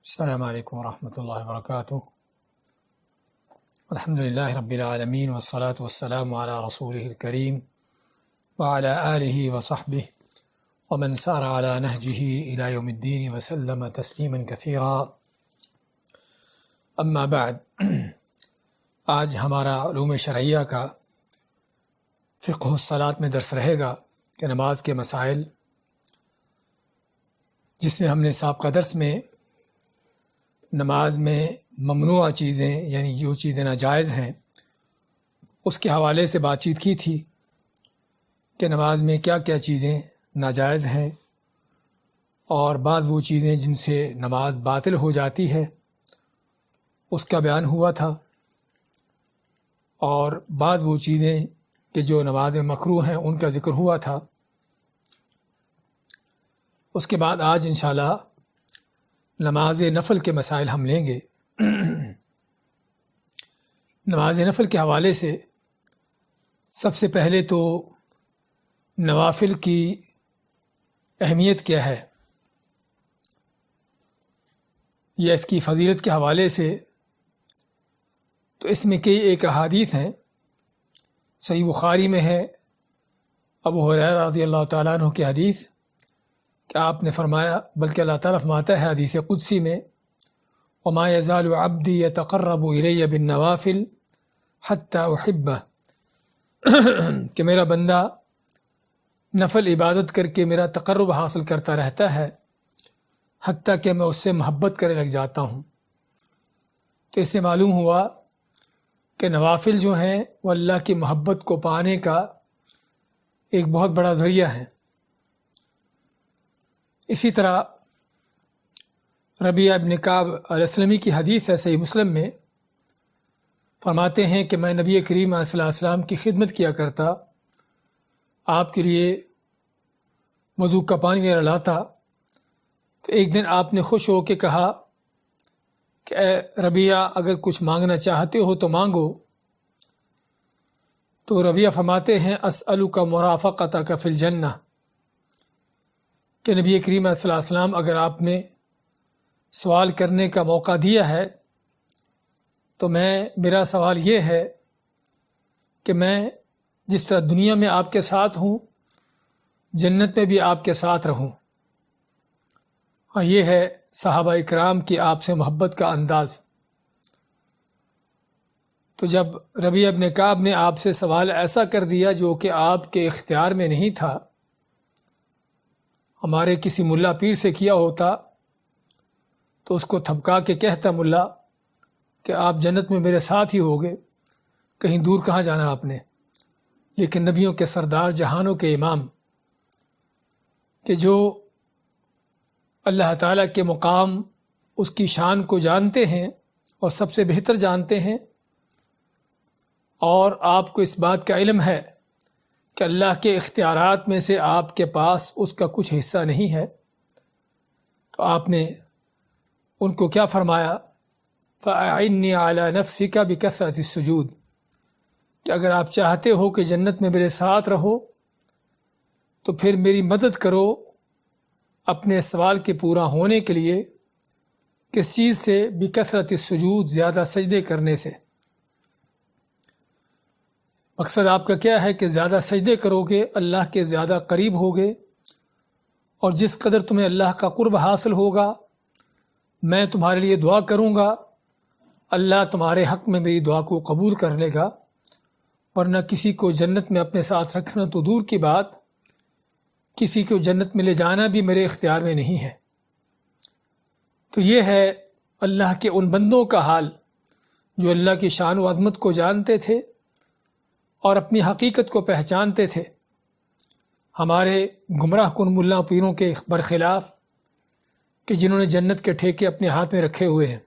السلام علیکم ورحمۃ اللہ وبرکاتہ۔ الحمد للہ رب العالمین والصلاة والسلام علی رسولہ الکریم وعلی آلہ وصحبہ ومن سار علی نہجہ الی یوم الدین وسلم تسلیما کثیرا۔ اما بعد، آج ہمارا علوم شرعیہ کا فقہ الصلاۃ میں درس رہے گا کہ نماز کے مسائل، جس میں ہم نے سابقہ درس میں نماز میں ممنوع چیزیں یعنی جو چیزیں ناجائز ہیں اس کے حوالے سے بات چیت کی تھی کہ نماز میں کیا کیا چیزیں ناجائز ہیں، اور بعض وہ چیزیں جن سے نماز باطل ہو جاتی ہے اس کا بیان ہوا تھا، اور بعض وہ چیزیں کہ جو نماز میں مکروہ ہیں ان کا ذکر ہوا تھا۔ اس کے بعد آج انشاءاللہ نماز نفل کے مسائل ہم لیں گے۔ نماز نفل کے حوالے سے سب سے پہلے تو نوافل کی اہمیت کیا ہے، یا اس کی فضیلت کے حوالے سے تو اس میں کئی ایک احادیث ہیں۔ صحیح بخاری میں ہے ابو ہریرہ رضی اللہ تعالیٰ عنہ کی حدیث کہ آپ نے فرمایا، بلکہ اللہ تعالیٰ فرماتا ہے حدیث قدسی میں، وما يزال عبدی يتقرب الی بالنوافل حتی احبہ، کہ میرا بندہ نفل عبادت کر کے میرا تقرب حاصل کرتا رہتا ہے حتیٰ کہ میں اس سے محبت کرنے لگ جاتا ہوں۔ تو اس سے معلوم ہوا کہ نوافل جو ہیں وہ اللہ کی محبت کو پانے کا ایک بہت بڑا ذریعہ ہے۔ اسی طرح ربیعہ ابن کعب الاسلمی کی حدیث ہے صحیح مسلم میں، فرماتے ہیں کہ میں نبی کریم صلی اللہ علیہ وسلم کی خدمت کیا کرتا، آپ کے لیے وضو کا پانی وغیرہ لاتا، تو ایک دن آپ نے خوش ہو کے کہا کہ اے ربیعہ، اگر کچھ مانگنا چاہتے ہو تو مانگو۔ تو ربیعہ فرماتے ہیں اسألک مرافقتک فی الجنہ، کہ نبی کریم صلی اللہ علیہ وسلم اگر آپ نے سوال کرنے کا موقع دیا ہے تو میرا سوال یہ ہے کہ میں جس طرح دنیا میں آپ کے ساتھ ہوں جنت میں بھی آپ کے ساتھ رہوں۔ اور یہ ہے صحابہ اکرام کی آپ سے محبت کا انداز۔ تو جب ربیعہ ابن کعب نے آپ سے سوال ایسا کر دیا جو کہ آپ کے اختیار میں نہیں تھا، ہمارے کسی ملا پیر سے کیا ہوتا تو اس کو تھپکا کے کہتا ملا کہ آپ جنت میں میرے ساتھ ہی ہوگے، کہیں دور کہاں جانا آپ نے۔ لیکن نبیوں کے سردار، جہانوں کے امام، کہ جو اللہ تعالیٰ کے مقام، اس کی شان کو جانتے ہیں اور سب سے بہتر جانتے ہیں، اور آپ کو اس بات کا علم ہے کہ اللہ کے اختیارات میں سے آپ کے پاس اس کا کچھ حصہ نہیں ہے، تو آپ نے ان کو کیا فرمایا، فَأَعِنِّي عَلَى نَفْسِكَ بِكَثْرَةِ السُّجُودِ، کہ اگر آپ چاہتے ہو کہ جنت میں میرے ساتھ رہو تو پھر میری مدد کرو اپنے سوال کے پورا ہونے کے لیے۔ کس چیز سے؟ بِكَثْرَةِ السُّجُودِ، زیادہ سجدے کرنے سے۔ مقصد آپ کا کیا ہے کہ زیادہ سجدے کرو گے اللہ کے زیادہ قریب ہوگے، اور جس قدر تمہیں اللہ کا قرب حاصل ہوگا میں تمہارے لیے دعا کروں گا، اللہ تمہارے حق میں میری دعا کو قبول کر لے گا۔ ورنہ کسی کو جنت میں اپنے ساتھ رکھنا تو دور کی بات، کسی کو جنت میں لے جانا بھی میرے اختیار میں نہیں ہے۔ تو یہ ہے اللہ کے ان بندوں کا حال جو اللہ کی شان و عظمت کو جانتے تھے اور اپنی حقیقت کو پہچانتے تھے، ہمارے گمراہ کن ملا پیروں کے برخلاف کہ جنہوں نے جنت کے ٹھیکے اپنے ہاتھ میں رکھے ہوئے ہیں۔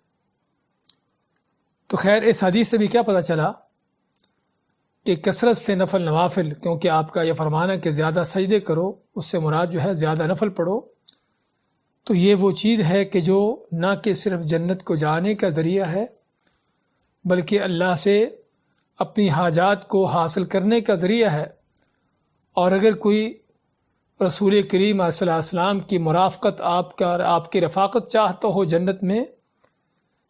تو خیر، اس حدیث سے بھی کیا پتہ چلا کہ کثرت سے نفل نوافل، کیونکہ آپ کا یہ فرمانا کہ زیادہ سجدے کرو، اس سے مراد جو ہے زیادہ نفل پڑھو، تو یہ وہ چیز ہے کہ جو نہ کہ صرف جنت کو جانے کا ذریعہ ہے بلکہ اللہ سے اپنی حاجات کو حاصل کرنے کا ذریعہ ہے۔ اور اگر کوئی رسول کریم صلی اللہ علیہ وسلم کی مرافقت آپ کی رفاقت چاہتا ہو جنت میں،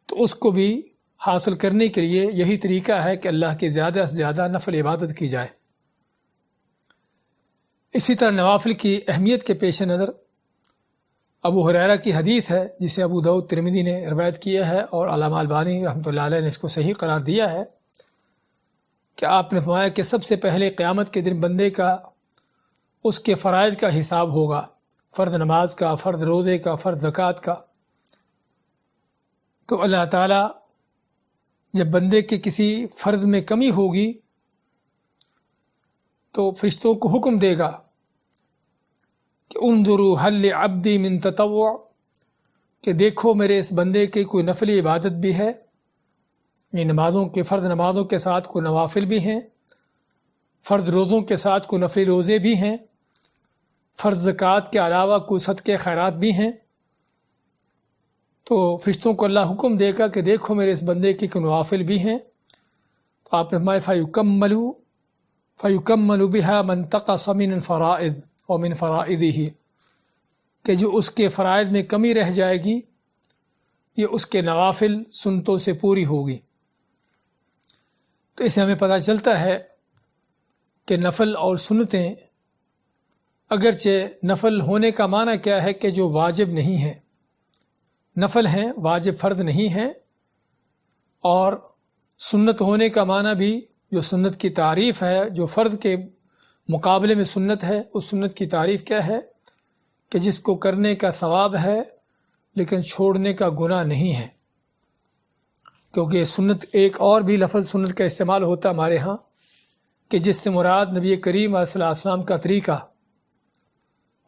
تو اس کو بھی حاصل کرنے کے لیے یہی طریقہ ہے کہ اللہ کی زیادہ سے زیادہ نفل عبادت کی جائے۔ اسی طرح نوافل کی اہمیت کے پیش نظر ابو ہریرہ کی حدیث ہے، جسے ابو داؤد ترمذی نے روایت کیا ہے اور علامہ البانی رحمۃ اللہ علیہ نے اس کو صحیح قرار دیا ہے، کہ آپ نے فرمایا کہ سب سے پہلے قیامت کے دن بندے کا اس کے فرائض کا حساب ہوگا، فرض نماز کا، فرض روزے کا، فرض زکوٰۃ کا۔ تو اللہ تعالیٰ جب بندے کے کسی فرض میں کمی ہوگی تو فرشتوں کو حکم دے گا کہ انظروا هل لعبدی من تطوع، کہ دیکھو میرے اس بندے کی کوئی نفلی عبادت بھی ہے، یہ نمازوں کے فرض نمازوں کے ساتھ کوئی نوافل بھی ہیں، فرض روزوں کے ساتھ کوئی نفلی روزے بھی ہیں، فرض زکوٰۃ کے علاوہ کوئی صدقے خیرات بھی ہیں۔ تو فرشتوں کو اللہ حکم دے گا کہ دیکھو میرے اس بندے کی کوئی نوافل بھی ہیں، تو آپ نے فرمایا فَيُكَمَّلُ بِهَا مَنْ تَقَصَ مِنَ الْفَرَائِضِ وَمِنْ فَرَائِضِهِ، کہ جو اس کے فرائض میں کمی رہ جائے گی یہ اس کے نوافل سنتوں سے پوری ہوگی۔ تو اس سے ہمیں پتہ چلتا ہے کہ نفل اور سنتیں، اگرچہ نفل ہونے کا معنی کیا ہے کہ جو واجب نہیں ہے، نفل ہیں واجب فرض نہیں ہے، اور سنت ہونے کا معنی بھی جو سنت کی تعریف ہے، جو فرض کے مقابلے میں سنت ہے، اس سنت کی تعریف کیا ہے کہ جس کو کرنے کا ثواب ہے لیکن چھوڑنے کا گناہ نہیں ہے۔ کیونکہ سنت ایک اور بھی لفظ سنت کا استعمال ہوتا ہمارے ہاں، کہ جس سے مراد نبی کریم صلی اللہ علیہ وسلم کا طریقہ،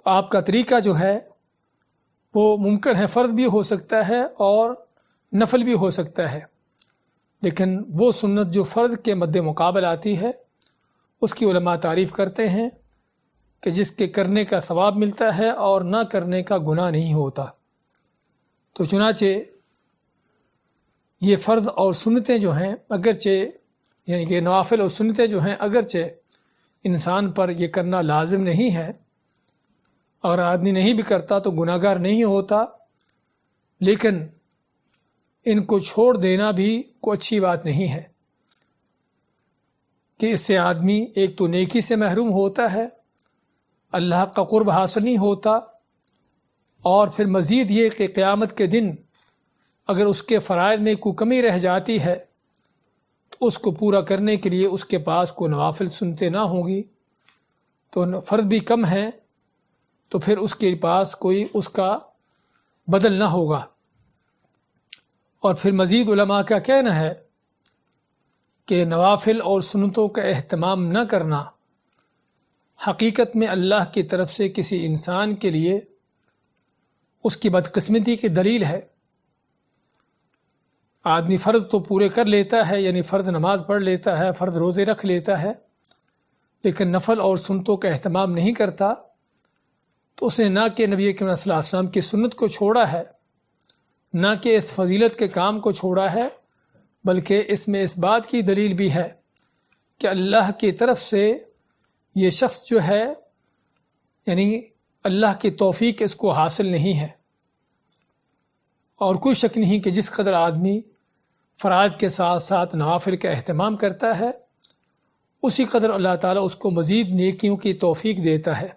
آپ کا طریقہ جو ہے وہ ممکن ہے فرض بھی ہو سکتا ہے اور نفل بھی ہو سکتا ہے، لیکن وہ سنت جو فرض کے مد مقابل آتی ہے اس کی علماء تعریف کرتے ہیں کہ جس کے کرنے کا ثواب ملتا ہے اور نہ کرنے کا گناہ نہیں ہوتا۔ تو چنانچہ یہ فرض اور سنتیں جو ہیں اگرچہ، یعنی کہ نوافل اور سنتیں جو ہیں اگرچہ انسان پر یہ کرنا لازم نہیں ہے، اور آدمی نہیں بھی کرتا تو گناہ گار نہیں ہوتا، لیکن ان کو چھوڑ دینا بھی کوئی اچھی بات نہیں ہے، کہ اس سے آدمی ایک تو نیکی سے محروم ہوتا ہے، اللہ کا قرب حاصل نہیں ہوتا، اور پھر مزید یہ کہ قیامت کے دن اگر اس کے فرائض میں کوئی کمی رہ جاتی ہے تو اس کو پورا کرنے کے لیے اس کے پاس کوئی نوافل سنتے نہ ہوں گی، تو فرض بھی کم ہے تو پھر اس کے پاس کوئی اس کا بدل نہ ہوگا۔ اور پھر مزید علماء کا کہنا ہے کہ نوافل اور سنتوں کا اہتمام نہ کرنا حقیقت میں اللہ کی طرف سے کسی انسان کے لیے اس کی بدقسمتی کی دلیل ہے۔ آدمی فرض تو پورے کر لیتا ہے، یعنی فرض نماز پڑھ لیتا ہے، فرض روزے رکھ لیتا ہے، لیکن نفل اور سنتوں کا اہتمام نہیں کرتا، تو اس نے نہ کہ نبی کریم صلی اللہ علیہ وسلم کی سنت کو چھوڑا ہے، نہ کہ اس فضیلت کے کام کو چھوڑا ہے، بلکہ اس میں اس بات کی دلیل بھی ہے کہ اللہ کی طرف سے یہ شخص جو ہے، یعنی اللہ کی توفیق اس کو حاصل نہیں ہے۔ اور کوئی شک نہیں کہ جس قدر آدمی فرائض کے ساتھ ساتھ نوافل کا اہتمام کرتا ہے، اسی قدر اللہ تعالیٰ اس کو مزید نیکیوں کی توفیق دیتا ہے۔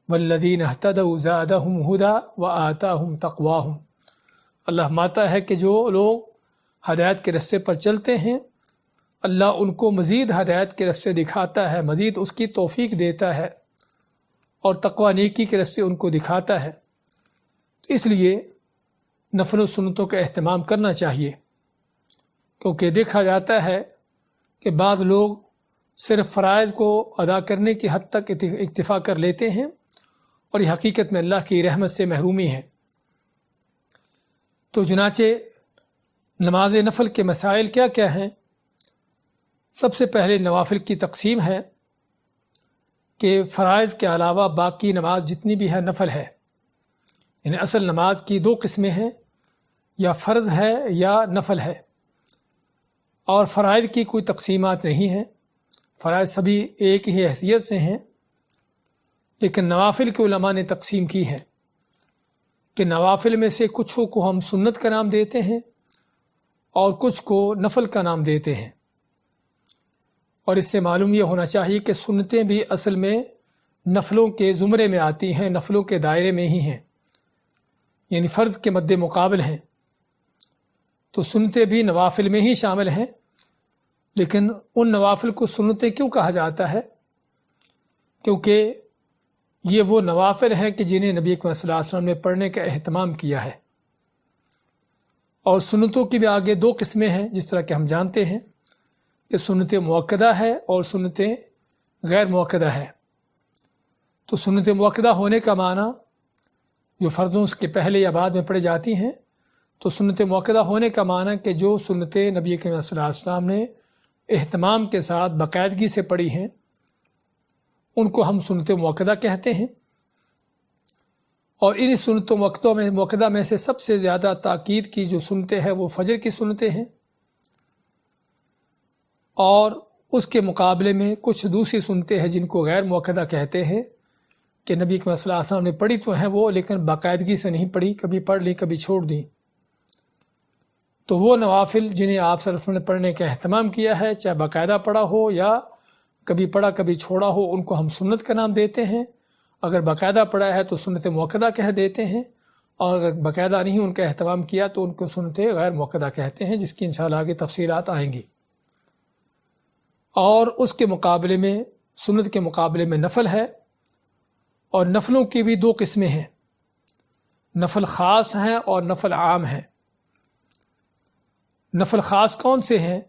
والذین اہتدوا زادہم ہدی وآتاہم تقواہم، اللہ ماتا ہے کہ جو لوگ ہدایت کے رستے پر چلتے ہیں، اللہ ان کو مزید ہدایت کے رستے دکھاتا ہے، مزید اس کی توفیق دیتا ہے، اور تقوی نیکی کے رستے ان کو دکھاتا ہے۔ اس لیے نفل و سنتوں کا اہتمام کرنا چاہیے، کیونکہ دیکھا جاتا ہے کہ بعض لوگ صرف فرائض کو ادا کرنے کی حد تک اکتفا کر لیتے ہیں، اور یہ حقیقت میں اللہ کی رحمت سے محرومی ہے۔ تو چنانچہ نماز نفل کے مسائل کیا کیا ہیں؟ سب سے پہلے نوافل کی تقسیم ہے کہ فرائض کے علاوہ باقی نماز جتنی بھی ہے نفل ہے، یعنی اصل نماز کی دو قسمیں ہیں، یا فرض ہے یا نفل ہے، اور فرائض کی کوئی تقسیمات نہیں ہیں، فرائض سبھی ایک ہی حیثیت سے ہیں، لیکن نوافل کے علماء نے تقسیم کی ہے کہ نوافل میں سے کچھ کو ہم سنت کا نام دیتے ہیں اور کچھ کو نفل کا نام دیتے ہیں، اور اس سے معلوم یہ ہونا چاہیے کہ سنتیں بھی اصل میں نفلوں کے زمرے میں آتی ہیں، نفلوں کے دائرے میں ہی ہیں، یعنی فرض کے مد مقابل ہیں، تو سنتیں بھی نوافل میں ہی شامل ہیں۔ لیکن ان نوافل کو سنتیں کیوں کہا جاتا ہے؟ کیونکہ یہ وہ نوافل ہیں کہ جنہیں نبی اکرم صلی اللہ علیہ وسلم نے پڑھنے کا اہتمام کیا ہے۔ اور سنتوں کی بھی آگے دو قسمیں ہیں، جس طرح کہ ہم جانتے ہیں کہ سنت مؤکدہ ہے اور سنت غیر مؤکدہ ہے۔ تو سنت مؤکدہ ہونے کا معنی جو فرضوں کے پہلے یا بعد میں پڑھی جاتی ہیں، تو سنت مؤکدہ ہونے کا معنی کہ جو سنتیں نبی کریم صلی اللہ علیہ وسلم نے اہتمام کے ساتھ باقاعدگی سے پڑھی ہیں ان کو ہم سنت مؤکدہ کہتے ہیں۔ اور ان سنت مؤکدہ میں سے سب سے زیادہ تاکید کی جو سنتیں ہیں وہ فجر کی سنتیں ہیں، اور اس کے مقابلے میں کچھ دوسری سنتیں ہیں جن کو غیر مؤکدہ کہتے ہیں کہ نبی صلی اللہ علیہ وسلم نے پڑھی تو ہیں وہ، لیکن باقاعدگی سے نہیں پڑھی، کبھی پڑھ لی کبھی چھوڑ دی۔ تو وہ نوافل جنہیں آپ صلی اللہ علیہ وسلم نے پڑھنے کا اہتمام کیا ہے، چاہے باقاعدہ پڑھا ہو یا کبھی پڑھا کبھی چھوڑا ہو، ان کو ہم سنت کا نام دیتے ہیں۔ اگر باقاعدہ پڑھا ہے تو سنت مؤکدہ کہہ دیتے ہیں، اور اگر باقاعدہ نہیں ان کا اہتمام کیا تو ان کو سنت غیر مؤکدہ کہتے ہیں، جس کی انشاءاللہ آگے تفصیلات آئیں گی۔ اور اس کے مقابلے میں سنت کے مقابلے میں نفل ہے، اور نفلوں کی بھی دو قسمیں ہیں، نفل خاص ہیں اور نفل عام ہیں۔ نفل خاص کون سے ہیں؟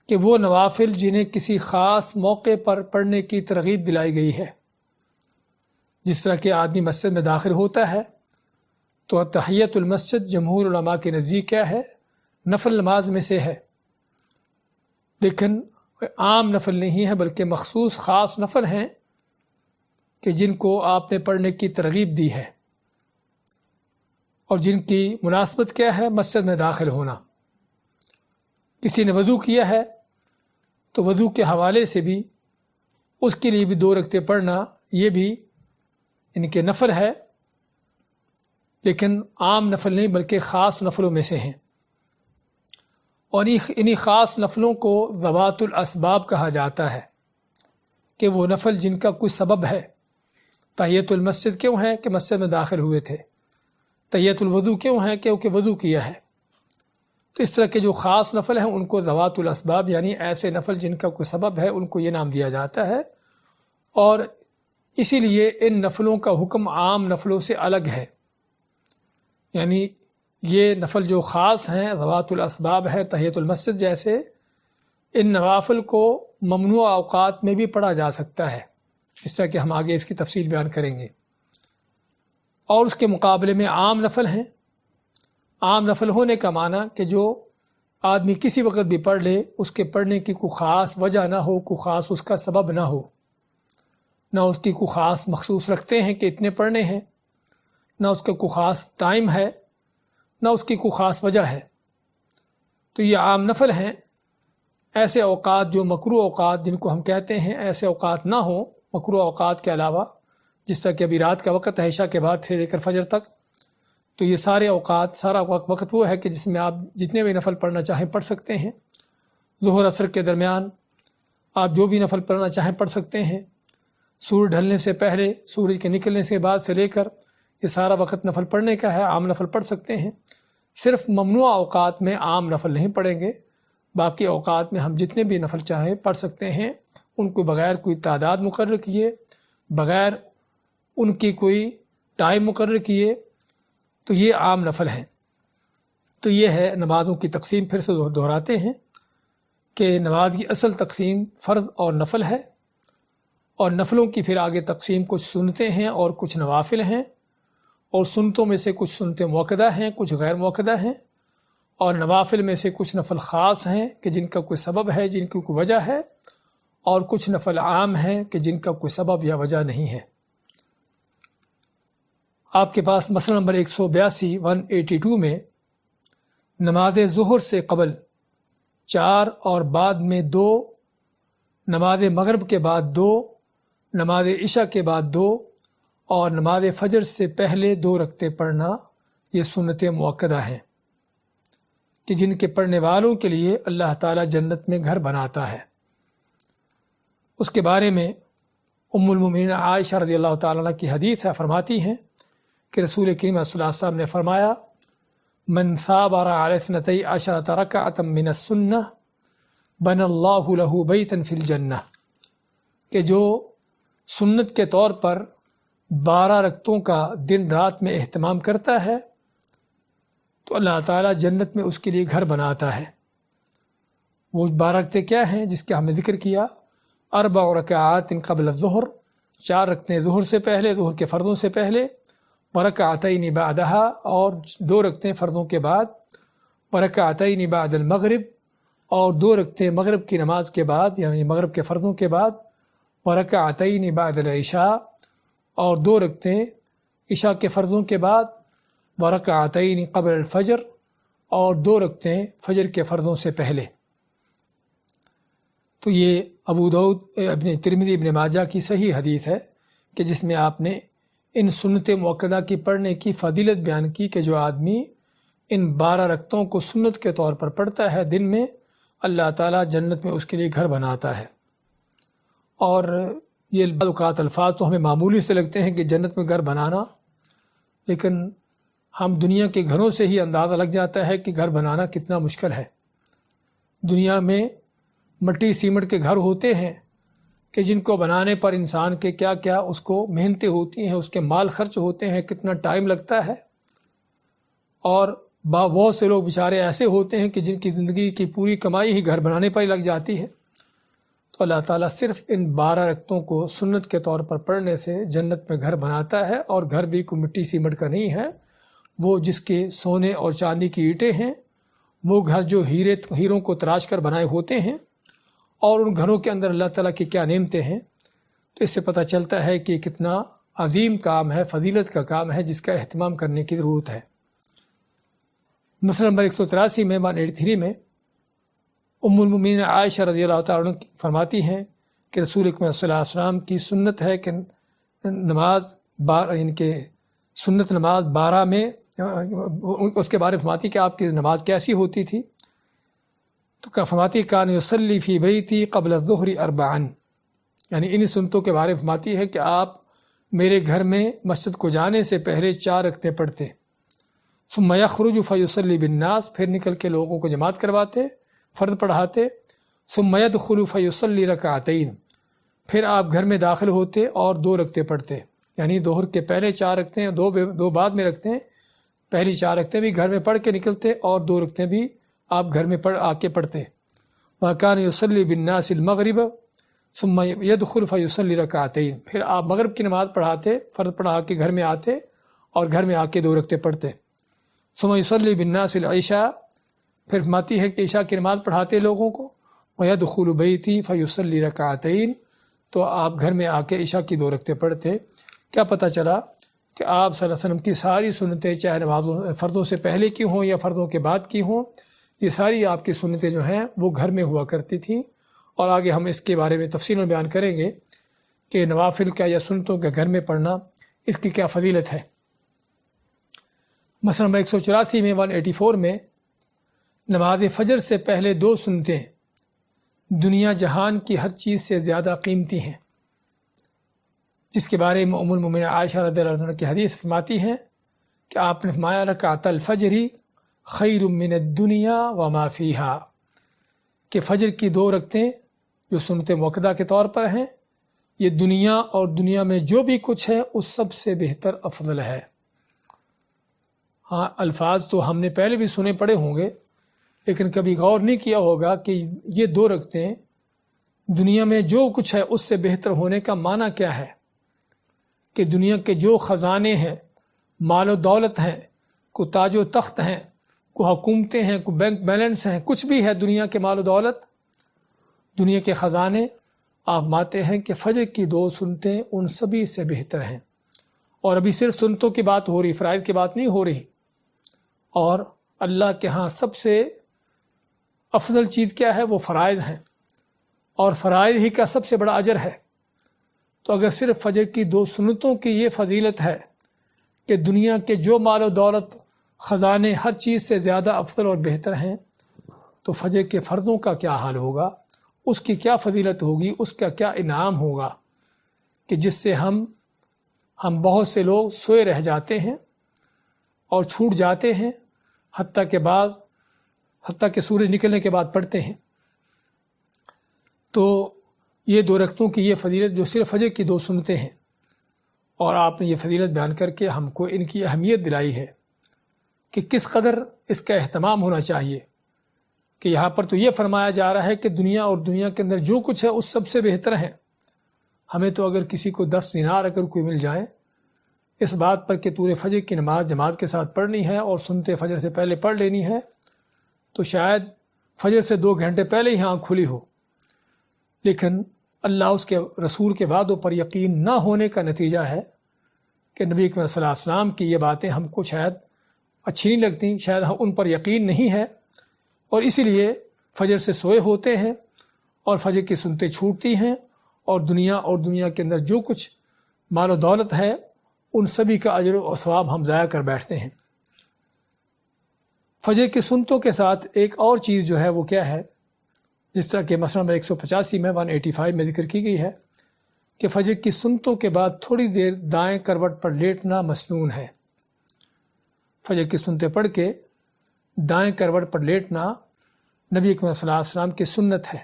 کہ وہ نوافل جنہیں کسی خاص موقع پر پڑھنے کی ترغیب دلائی گئی ہے، جس طرح کہ آدمی مسجد میں داخل ہوتا ہے تو تحیت المسجد جمہور علماء کے نزدیک کیا ہے؟ نفل نماز میں سے ہے، لیکن عام نفل نہیں ہے بلکہ مخصوص خاص نفل ہیں کہ جن کو آپ نے پڑھنے کی ترغیب دی ہے، اور جن کی مناسبت کیا ہے؟ مسجد میں داخل ہونا۔ کسی نے وضو کیا ہے تو وضو کے حوالے سے بھی اس کے لیے بھی 2 رکعتیں پڑھنا یہ بھی ان کے نفل ہے، لیکن عام نفل نہیں بلکہ خاص نفلوں میں سے ہیں۔ اور انہی خاص نفلوں کو ذوات الاسباب کہا جاتا ہے، کہ وہ نفل جن کا کوئی سبب ہے۔ تحیت المسجد کیوں ہے؟ کہ مسجد میں داخل ہوئے تھے۔ تحیت الوضو کیوں ہے؟ کیونکہ وضو کیا ہے۔ تو اس طرح کے جو خاص نفل ہیں ان کو ذوات الاسباب، یعنی ایسے نفل جن کا کوئی سبب ہے، ان کو یہ نام دیا جاتا ہے، اور اسی لیے ان نفلوں کا حکم عام نفلوں سے الگ ہے۔ یعنی یہ نفل جو خاص ہیں، ذوات الاسباب ہے، تحیت المسجد جیسے، ان نوافل کو ممنوع اوقات میں بھی پڑھا جا سکتا ہے، اس طرح کہ ہم آگے اس کی تفصیل بیان کریں گے۔ اور اس کے مقابلے میں عام نفل ہیں۔ عام نفل ہونے کا معنی کہ جو آدمی کسی وقت بھی پڑھ لے، اس کے پڑھنے کی کوئی خاص وجہ نہ ہو، کوئی خاص اس کا سبب نہ ہو، نہ اس کی کوئی خاص مخصوص رکھتے ہیں کہ اتنے پڑھنے ہیں، نہ اس کا کوئی خاص ٹائم ہے، نہ اس کی کوئی خاص وجہ ہے، تو یہ عام نفل ہیں۔ ایسے اوقات جو مکروہ اوقات جن کو ہم کہتے ہیں، ایسے اوقات نہ ہوں مکروہ اوقات کے علاوہ، جس طرح کہ ابھی رات کا وقت ہے عشاء کے بعد سے لے کر فجر تک، تو یہ سارے اوقات، سارا وقت وہ ہے کہ جس میں آپ جتنے بھی نفل پڑھنا چاہیں پڑھ سکتے ہیں۔ ظہر عصر کے درمیان آپ جو بھی نفل پڑھنا چاہیں پڑھ سکتے ہیں۔ سورج ڈھلنے سے پہلے، سورج کے نکلنے سے بعد سے لے کر یہ سارا وقت نفل پڑھنے کا ہے، عام نفل پڑھ سکتے ہیں۔ صرف ممنوع اوقات میں عام نفل نہیں پڑھیں گے، باقی اوقات میں ہم جتنے بھی نفل چاہیں پڑھ سکتے ہیں، ان کو بغیر کوئی تعداد مقرر کیے، بغیر ان کی کوئی ٹائم مقرر کیے، تو یہ عام نفل ہیں۔ تو یہ ہے نمازوں کی تقسیم۔ پھر سے دہراتے ہیں کہ نماز کی اصل تقسیم فرض اور نفل ہے، اور نفلوں کی پھر آگے تقسیم کچھ سنتیں ہیں اور کچھ نوافل ہیں، اور سنتوں میں سے کچھ سنتیں مؤکدہ ہیں، کچھ غیر مؤکدہ ہیں، اور نوافل میں سے کچھ نفل خاص ہیں کہ جن کا کوئی سبب ہے، جن کی کوئی وجہ ہے، اور کچھ نفل عام ہیں کہ جن کا کوئی سبب یا وجہ نہیں ہے۔ آپ کے پاس مسئلہ نمبر 182 میں نماز ظہر سے قبل 4 اور بعد میں 2، نماز مغرب کے بعد 2، نماز عشاء کے بعد 2 اور نماز فجر سے پہلے 2 رکعتیں پڑھنا یہ سنت مؤکدہ ہیں کہ جن کے پڑھنے والوں کے لیے اللہ تعالیٰ جنت میں گھر بناتا ہے۔ اس کے بارے میں ام المؤمنین عائشہ رضی اللہ تعالیٰ عنہ کی حدیث ہے، فرماتی ہیں کہ رسول کریم صلی اللہ علیہ وسلم نے فرمایا من ثابر علی 12 رکعۃ من السنہ بنى اللہ لہ بیتا فی الجنہ، کہ جو سنت کے طور پر 12 رکعتوں کا دن رات میں اہتمام کرتا ہے تو اللہ تعالیٰ جنت میں اس کے لیے گھر بناتا ہے۔ وہ 12 رکعتیں کیا ہیں جس کا ہم نے ذکر کیا؟ 4 رکعات قبل الظہر، 4 رکعتیں ظہر سے پہلے، ظہر کے فرضوں سے پہلے، ورکعتین بعدہا، اور 2 رکعتیں فرضوں کے بعد، ورکعتین بعد المغرب، اور 2 رکعتیں مغرب کی نماز کے بعد یعنی مغرب کے فرضوں کے بعد، ورکعتین بعد العشاء، اور 2 رکعتیں عشاء کے فرضوں کے بعد، ورکعتین قبل الفجر، اور 2 رکعتیں فجر کے فرضوں سے پہلے۔ تو یہ ابو داؤد، ابن ترمذی، ابن ماجہ کی صحیح حدیث ہے کہ جس میں آپ نے ان سنت مؤکدہ کی پڑھنے کی فضیلت بیان کی کہ جو آدمی ان 12 رکعتوں کو سنت کے طور پر پڑھتا ہے دن میں، اللہ تعالیٰ جنت میں اس کے لیے گھر بناتا ہے۔ اور یہ بعض اوقات الفاظ تو ہمیں معمولی سے لگتے ہیں کہ جنت میں گھر بنانا، لیکن ہم دنیا کے گھروں سے ہی اندازہ لگ جاتا ہے کہ گھر بنانا کتنا مشکل ہے۔ دنیا میں مٹی سیمنٹ کے گھر ہوتے ہیں کہ جن کو بنانے پر انسان کے کیا کیا اس کو محنتیں ہوتی ہیں، اس کے مال خرچ ہوتے ہیں، کتنا ٹائم لگتا ہے، اور بہت سے لوگ بیچارے ایسے ہوتے ہیں کہ جن کی زندگی کی پوری کمائی ہی گھر بنانے پر ہی لگ جاتی ہے۔ تو اللہ تعالیٰ صرف ان 12 رکعتوں کو سنت کے طور پر پڑھنے سے جنت میں گھر بناتا ہے، اور گھر بھی کوئی مٹی سیمنٹ کا نہیں ہے، وہ جس کے سونے اور چاندی کی اینٹیں ہیں، وہ گھر جو ہیروں کو تراش کر بنائے ہوتے ہیں، اور ان گھروں کے اندر اللہ تعالیٰ کی کیا نعمتیں ہیں۔ تو اس سے پتہ چلتا ہے کہ کتنا عظیم کام ہے، فضیلت کا کام ہے جس کا اہتمام کرنے کی ضرورت ہے۔ مسئلہ نمبر 183 میں 183 میں ام المؤمنین عائشہ رضی اللہ تعالیٰ عنہ فرماتی ہیں کہ رسول اکرم صلی اللہ علیہ وسلم کی سنت ہے کہ نماز یعنی کہ سنت نماز 12 میں، اس کے بارے میں فرماتی کہ آپ کی نماز کیسی ہوتی تھی، تو فرماتی کان یصلی فی بیتی قبل الظہر 4، یعنی انہی سنتوں کے بارے میں فرماتی ہے کہ آپ میرے گھر میں مسجد کو جانے سے پہلے 4 رکعتیں پڑھتے، ثم یخرج فیصلی بالناس، پھر نکل کے لوگوں کو جماعت کرواتے، فرض پڑھاتے، ثم یدخل فیصلی رکعتین، پھر آپ گھر میں داخل ہوتے اور 2 رکعتیں پڑھتے، یعنی ظہر کے پہلے 4 رکعتیں، 2 بعد میں رکھتے ہیں، پہلی 4 رکعتیں بھی گھر میں پڑھ کے نکلتے اور 2 رکعتیں بھی آپ گھر میں آ کے پڑھتے۔ وَكَانَ يُصَلِّي بِالنَّاسِ الْمَغْرِبَ ثُمَّ يَدْخُلُ فَيُصَلِّي رَكَعَتَيْنِ، پھر آپ مغرب کی نماز پڑھاتے، فرض پڑھا کے گھر میں آتے اور گھر میں آ کے 2 رکعتیں پڑھتے۔ ثُمَّ يُصَلِّي بِالنَّاسِ الْعِشَاءَ، پھر فرماتی ہے کہ عشاء کی نماز پڑھاتے لوگوں کو، وَيَدْخُلُ بَيْتِي فَيُصَلِّي رَكَعَتَيْنِ، تو آپ گھر میں آ کے عشاء کی 2 رکعتیں پڑھتے۔ کیا پتہ چلا کہ آپ صلی اللہ علیہ وسلم کی ساری سنتیں، چاہے نمازوں فرضوں سے پہلے کی ہوں یا فرضوں کے بعد کی ہوں، یہ ساری آپ کی سنتیں جو ہیں وہ گھر میں ہوا کرتی تھیں۔ اور آگے ہم اس کے بارے میں تفصیل میں بیان کریں گے کہ نوافل کا یا سنتوں کا گھر میں پڑھنا اس کی کیا فضیلت ہے۔ مثلا نمبر 184 میں 184 میں نماز فجر سے پہلے 2 سنتیں دنیا جہان کی ہر چیز سے زیادہ قیمتی ہیں، جس کے بارے میں ام المؤمنین عائشہ رضی اللہ عنہا کی حدیث فرماتی ہیں کہ آپ نے فرمایا رکعت الفجر خیر من الدنیا وما فیہا، کہ فجر کی 2 رکعتیں جو سنت مؤکدہ کے طور پر ہیں، یہ دنیا اور دنیا میں جو بھی کچھ ہے اس سب سے بہتر افضل ہے۔ ہاں، الفاظ تو ہم نے پہلے بھی سنے پڑے ہوں گے، لیکن کبھی غور نہیں کیا ہوگا کہ یہ 2 رکعتیں دنیا میں جو کچھ ہے اس سے بہتر ہونے کا معنی کیا ہے، کہ دنیا کے جو خزانے ہیں، مال و دولت ہیں، کو تاج و تخت ہیں، کو حکومتیں ہیں، کو بینک بیلنس ہیں، کچھ بھی ہے دنیا کے مال و دولت، دنیا کے خزانے، آپ مانتے ہیں کہ فجر کی 2 سنتیں ان سبھی سے بہتر ہیں۔ اور ابھی صرف سنتوں کی بات ہو رہی، فرائض کی بات نہیں ہو رہی۔ اور اللہ کے ہاں سب سے افضل چیز کیا ہے؟ وہ فرائض ہیں، اور فرائض ہی کا سب سے بڑا اجر ہے۔ تو اگر صرف فجر کی 2 سنتوں کی یہ فضیلت ہے کہ دنیا کے جو مال و دولت خزانے ہر چیز سے زیادہ افضل اور بہتر ہیں، تو فجر کے فرضوں کا کیا حال ہوگا، اس کی کیا فضیلت ہوگی، اس کا کیا انعام ہوگا کہ جس سے ہم بہت سے لوگ سوئے رہ جاتے ہیں اور چھوٹ جاتے ہیں، حتیٰ کہ سورج نکلنے کے بعد پڑھتے ہیں۔ تو یہ 2 رکعتوں کی یہ فضیلت جو صرف فجر کی 2 سنتیں ہیں، اور آپ نے یہ فضیلت بیان کر کے ہم کو ان کی اہمیت دلائی ہے کہ کس قدر اس کا اہتمام ہونا چاہیے، کہ یہاں پر تو یہ فرمایا جا رہا ہے کہ دنیا اور دنیا کے اندر جو کچھ ہے اس سب سے بہتر ہے۔ ہمیں تو اگر کسی کو 10 دینار اگر کوئی مل جائے اس بات پر کہ تو نے فجر کی نماز جماعت کے ساتھ پڑھنی ہے اور سنتے فجر سے پہلے پڑھ لینی ہے، تو شاید فجر سے 2 گھنٹے پہلے ہی آنکھ کھلی ہو، لیکن اللہ اس کے رسول کے وعدوں پر یقین نہ ہونے کا نتیجہ ہے کہ نبی کریم صلی اللہ علیہ وسلم کی یہ باتیں ہم کو شاید اچھی نہیں لگتی، شاید ان پر یقین نہیں ہے، اور اسی لیے فجر سے سوئے ہوتے ہیں اور فجر کی سنتیں چھوٹتی ہیں، اور دنیا کے اندر جو کچھ مال و دولت ہے ان سبھی کا اجر و ثواب ہم ضائع کر بیٹھتے ہیں۔ فجر کی سنتوں کے ساتھ ایک اور چیز جو ہے وہ کیا ہے، جس طرح کہ مثلا 185 میں 185 میں ذکر کی گئی ہے کہ فجر کی سنتوں کے بعد تھوڑی دیر دائیں کروٹ پر لیٹنا مسنون ہے۔ فجر کی سنتیں پڑھ کے دائیں کروٹ پر لیٹنا نبی کریم صلی اللہ علیہ وسلم کی سنت ہے۔